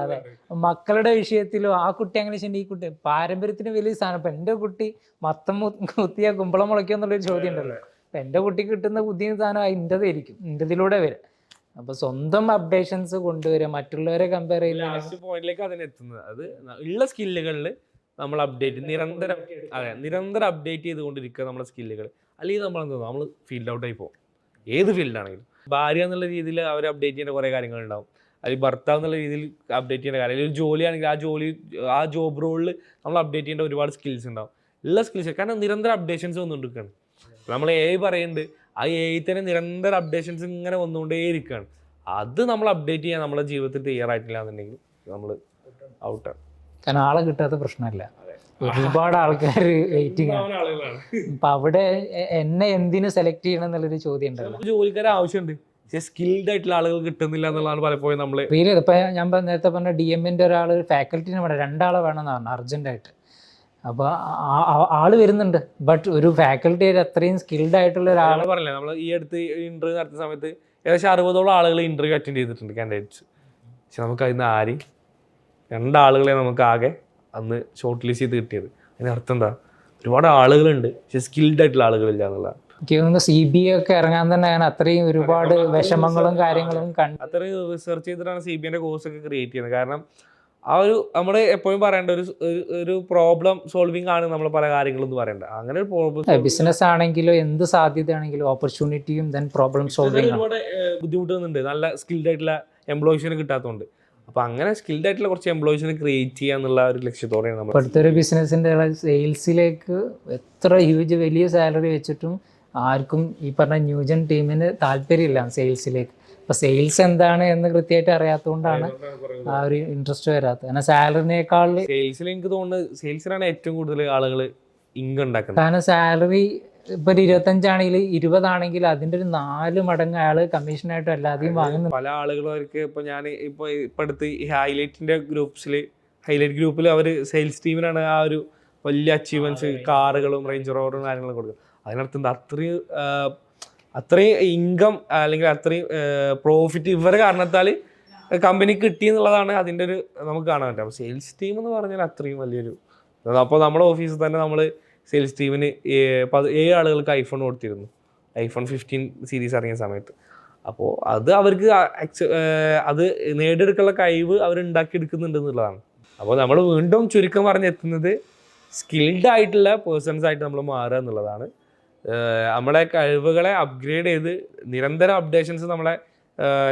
അതെ, മക്കളുടെ വിഷയത്തിലും ആ കുട്ടി അങ്ങനെ വെച്ചിട്ടുണ്ട്, ഈ കുട്ടി പാരമ്പര്യത്തിന് വലിയ സാധനം. ഇപ്പം എൻ്റെ കുട്ടി മത്തം കുത്തിയാൽ കുമ്പളം മുളയ്ക്കുക എന്നുള്ളൊരു ചോദ്യം ഉണ്ടല്ലോ. അപ്പം എൻ്റെ കുട്ടിക്ക് കിട്ടുന്ന പുതിയ സാധനം എൻ്റെതായിരിക്കും, എൻ്റെതിലൂടെ വരും. അപ്പൊ സ്വന്തം അപ്ഡേഷൻസ് കൊണ്ടുവരിക, മറ്റുള്ളവരെ കമ്പയർ ചെയ്യുന്ന
പോയിന്റിലേക്ക് അതിനെത്തുന്നത്. അത് ഉള്ള സ്കില്ലുകളിൽ നമ്മൾ നിരന്തരം അപ്ഡേറ്റ് ചെയ്തുകൊണ്ടിരിക്കുക നമ്മുടെ സ്കില്ലുകൾ. അല്ലെങ്കിൽ നമ്മൾ ഫീൽഡ് ഔട്ട് ആയി പോകും. ഏത് ഫീൽഡാണെങ്കിലും ഭാര്യ എന്നുള്ള രീതിയിൽ അവർ അപ്ഡേറ്റ് ചെയ്യേണ്ട കുറേ കാര്യങ്ങളുണ്ടാവും. അല്ലെങ്കിൽ ഭർത്താവ് എന്നുള്ള രീതിയിൽ അപ്ഡേറ്റ് ചെയ്യേണ്ട കാര്യം, അല്ലെങ്കിൽ ഒരു ജോലിയാണെങ്കിൽ ആ ജോബ് റോളിൽ നമ്മൾ അപ്ഡേറ്റ് ചെയ്യേണ്ട ഒരുപാട് സ്കിൽസ് ഉണ്ടാവും. ഉള്ള സ്കിൽസ് കാരണം നിരന്തരം അപ്ഡേഷൻസ് വന്നുകൊണ്ടിരിക്കുകയാണ്. നമ്മൾ പറയുന്നുണ്ട്, ആ തന്നെ നിരന്തരം അപ്ഡേഷൻസ് ഇങ്ങനെ വന്നുകൊണ്ടേയിരിക്കുകയാണ്. അത് നമ്മൾ അപ്ഡേറ്റ് ചെയ്യാൻ നമ്മുടെ ജീവിതത്തിൽ തയ്യാറായിട്ടില്ല എന്നുണ്ടെങ്കിൽ നമ്മൾ ഔട്ടാണ്.
കാരണം ആളെ കിട്ടാത്ത പ്രശ്നമല്ല, ഒരുപാട് ആൾക്കാർ വെയിറ്റിംഗ് ആണ്. അപ്പം അവിടെ എന്നെ എന്തിനു സെലക്ട് ചെയ്യണം എന്നുള്ളൊരു ചോദ്യം ഉണ്ടല്ലോ.
ജോലിക്കാരെ ആവശ്യമുണ്ട്, പക്ഷേ സ്കിൽഡ് ആയിട്ടുള്ള ആളുകൾ കിട്ടുന്നില്ല എന്നുള്ളതാണ് പലപ്പോഴും നമ്മൾ
ഇപ്പം ഞാൻ നേരത്തെ പറഞ്ഞ DMൻ്റെ ഒരാൾ ഫാക്കൽറ്റിനെ വേണം, 2 ആളെ വേണമെന്ന് പറഞ്ഞു അർജൻറ്റായിട്ട്. അപ്പോൾ ആള് വരുന്നുണ്ട്, ബട്ട് ഒരു ഫാക്കൽറ്റി അത്രയും സ്കിൽഡ് ആയിട്ടുള്ള ഒരാൾ
പറഞ്ഞില്ല. നമ്മൾ ഈ അടുത്ത് ഇന്റർവ്യൂ നടത്തുന്ന സമയത്ത് ഏകദേശം 60ഓളം ആളുകൾ ഇന്റർവ്യൂ അറ്റൻഡ് ചെയ്തിട്ടുണ്ട്, കാൻഡിഡേറ്റ്സ്. പക്ഷെ നമുക്ക് അതിന് 2 ആളുകളെ നമുക്ക് ആകെ അന്ന് ഷോർട്ട് ലിസ്റ്റ് ചെയ്ത് കിട്ടിയത്. അതിനർത്ഥം എന്താ, ഒരുപാട് ആളുകളുണ്ട് പക്ഷെ സ്കിൽഡ് ആയിട്ടുള്ള ആളുകളില്ല എന്നുള്ളതാണ്.
എനിക്ക് തോന്നുന്നു CBA ഒക്കെ ഇറങ്ങാൻ തന്നെ അത്രയും ഒരുപാട് വിഷമങ്ങളും കാര്യങ്ങളും
അത്രയും റിസർച്ച് ചെയ്തിട്ടാണ് CBA കോഴ്സൊക്കെ ക്രിയേറ്റ് ചെയ്യുന്നത്. കാരണം നമ്മൾ എപ്പോഴും പറയേണ്ട ഒരു പ്രോബ്ലം സോൾവിങ് ആണ് നമ്മൾ പല കാര്യങ്ങളും പറയേണ്ടത്. അങ്ങനെ ഒരു പ്രോബ്ലം
ബിസിനസ് ആണെങ്കിലും എന്ത് സാധ്യതയാണെങ്കിലും ഓപ്പർച്യൂണിറ്റിയും ദെൻ പ്രോബ്ലം സോൾവിങ്
ഒരുപാട് ബുദ്ധിമുട്ടുന്നുണ്ട്, നല്ല സ്കിൽഡ് ആയിട്ടുള്ള എംപ്ലോയീസിനെ കിട്ടാത്തതുകൊണ്ട്. അപ്പോൾ അങ്ങനെ സ്കിൽഡ് ആയിട്ടുള്ള കുറച്ച് എംപ്ലോയീസിനെ ക്രിയേറ്റ് ചെയ്യുക എന്നുള്ള ഒരു ലക്ഷ്യത്തോടെയാണ് നമ്മൾ
ഇപ്പോഴത്തെ ഒരു ബിസിനസ്സിൻ്റെ സെയിൽസിലേക്ക് എത്ര ഹ്യൂജ് വലിയ സാലറി വെച്ചിട്ടും ആർക്കും ഈ പറഞ്ഞ ന്യൂജൻ ടീമിന് താല്പര്യമില്ല സെയിൽസിലേക്ക്. അപ്പോൾ സെയിൽസ് എന്താണ് എന്ന് കൃത്യമായിട്ട് അറിയാത്തതുകൊണ്ടാണ് ആ ഒരു ഇൻട്രസ്റ്റ് വരാത്തത്. കാരണം സാലറിനേക്കാൾ
സെയിൽസിൽ എനിക്ക് തോന്നുന്നത് സെയിൽസിലാണ് ഏറ്റവും കൂടുതൽ ആളുകൾ ഇൻകം ഉണ്ടാക്കുന്നത്.
കാരണം സാലറി ഇപ്പോൾ ഒരു 25 ആണെങ്കിൽ 20 ആണെങ്കിൽ അതിൻ്റെ ഒരു 4 മടങ്ങ് അയാൾ കമ്മീഷനായിട്ടും അല്ലാതെയും വാങ്ങുന്നു.
പല ആളുകളവർക്ക് ഇപ്പോൾ ഞാൻ ഇപ്പോൾ അടുത്ത് ഈ ഹൈലൈറ്റ് ഗ്രൂപ്പിൽ അവർ സെയിൽസ് ടീമിനാണ് ആ ഒരു വലിയ അച്ചീവ്മെൻറ്റ്സ്, കാറുകളും റേഞ്ച് റോവറും കാര്യങ്ങളും കൊടുക്കും. അതിനർത്ഥം അത്രയും ഇൻകം അല്ലെങ്കിൽ അത്രയും പ്രോഫിറ്റ് ഇവരുടെ കാരണത്താൽ കമ്പനിക്ക് കിട്ടി എന്നുള്ളതാണ് അതിൻ്റെ ഒരു നമുക്ക് കാണാൻ പറ്റും. അപ്പോൾ സെയിൽസ് ടീം എന്ന് പറഞ്ഞാൽ അത്രയും വലിയൊരു. അപ്പോൾ നമ്മുടെ ഓഫീസിൽ തന്നെ നമ്മൾ സെയിൽസ് ടീമിന് 7 ആളുകൾക്ക് iPhone കൊടുത്തിരുന്നു. iPhone 15 സീരീസ് ഇറങ്ങിയ സമയത്ത്. അപ്പോൾ അത് അവർക്ക് അത് നേടിയെടുക്കാനുള്ള കഴിവ് അവർ ഉണ്ടാക്കിയെടുക്കുന്നുണ്ട് എന്നുള്ളതാണ്. അപ്പോൾ നമ്മൾ വീണ്ടും ചുരുക്കം പറഞ്ഞെത്തുന്നത് സ്കിൽഡ് ആയിട്ടുള്ള പേഴ്സൺസ് ആയിട്ട് നമ്മൾ മാറുക എന്നുള്ളതാണ്. നമ്മളെ കഴിവുകളെ അപ്ഗ്രേഡ് ചെയ്ത് നിരന്തരം അപ്ഡേഷൻസ് നമ്മളെ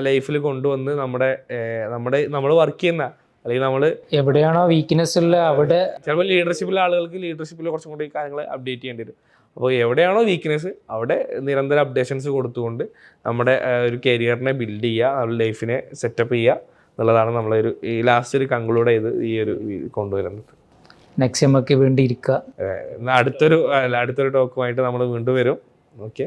ലൈഫിൽ കൊണ്ടുവന്ന് നമ്മൾ വർക്ക് ചെയ്യുന്ന അല്ലെങ്കിൽ നമ്മൾ
എവിടെയാണോ വീക്ക്നെസ് ഉള്ള അവിടെ
ചിലപ്പോൾ ലീഡർഷിപ്പിലെ ആളുകൾക്ക് ലീഡർഷിപ്പിൽ കുറച്ചും കൂടി കാര്യങ്ങൾ അപ്ഡേറ്റ് ചെയ്യേണ്ടി വരും. അപ്പോൾ എവിടെയാണോ വീക്ക്നെസ് അവിടെ നിരന്തരം അപ്ഡേഷൻസ് കൊടുത്തുകൊണ്ട് നമ്മുടെ ഒരു കരിയറിനെ ബിൽഡ് ചെയ്യുക, നമ്മുടെ ലൈഫിനെ സെറ്റപ്പ് ചെയ്യുക എന്നുള്ളതാണ് നമ്മളൊരു ഈ ലാസ്റ്റ് ഒരു കൺക്ലൂഡ് ചെയ്ത് ഈ ഒരു കൊണ്ടുവരുന്നത്.
നെക്സ്റ്റ് നമുക്ക് വേണ്ടി ഇരിക്കുക.
അടുത്തൊരു ടോക്കുമായിട്ട് നമ്മൾ വീണ്ടും വരും. ഓക്കെ.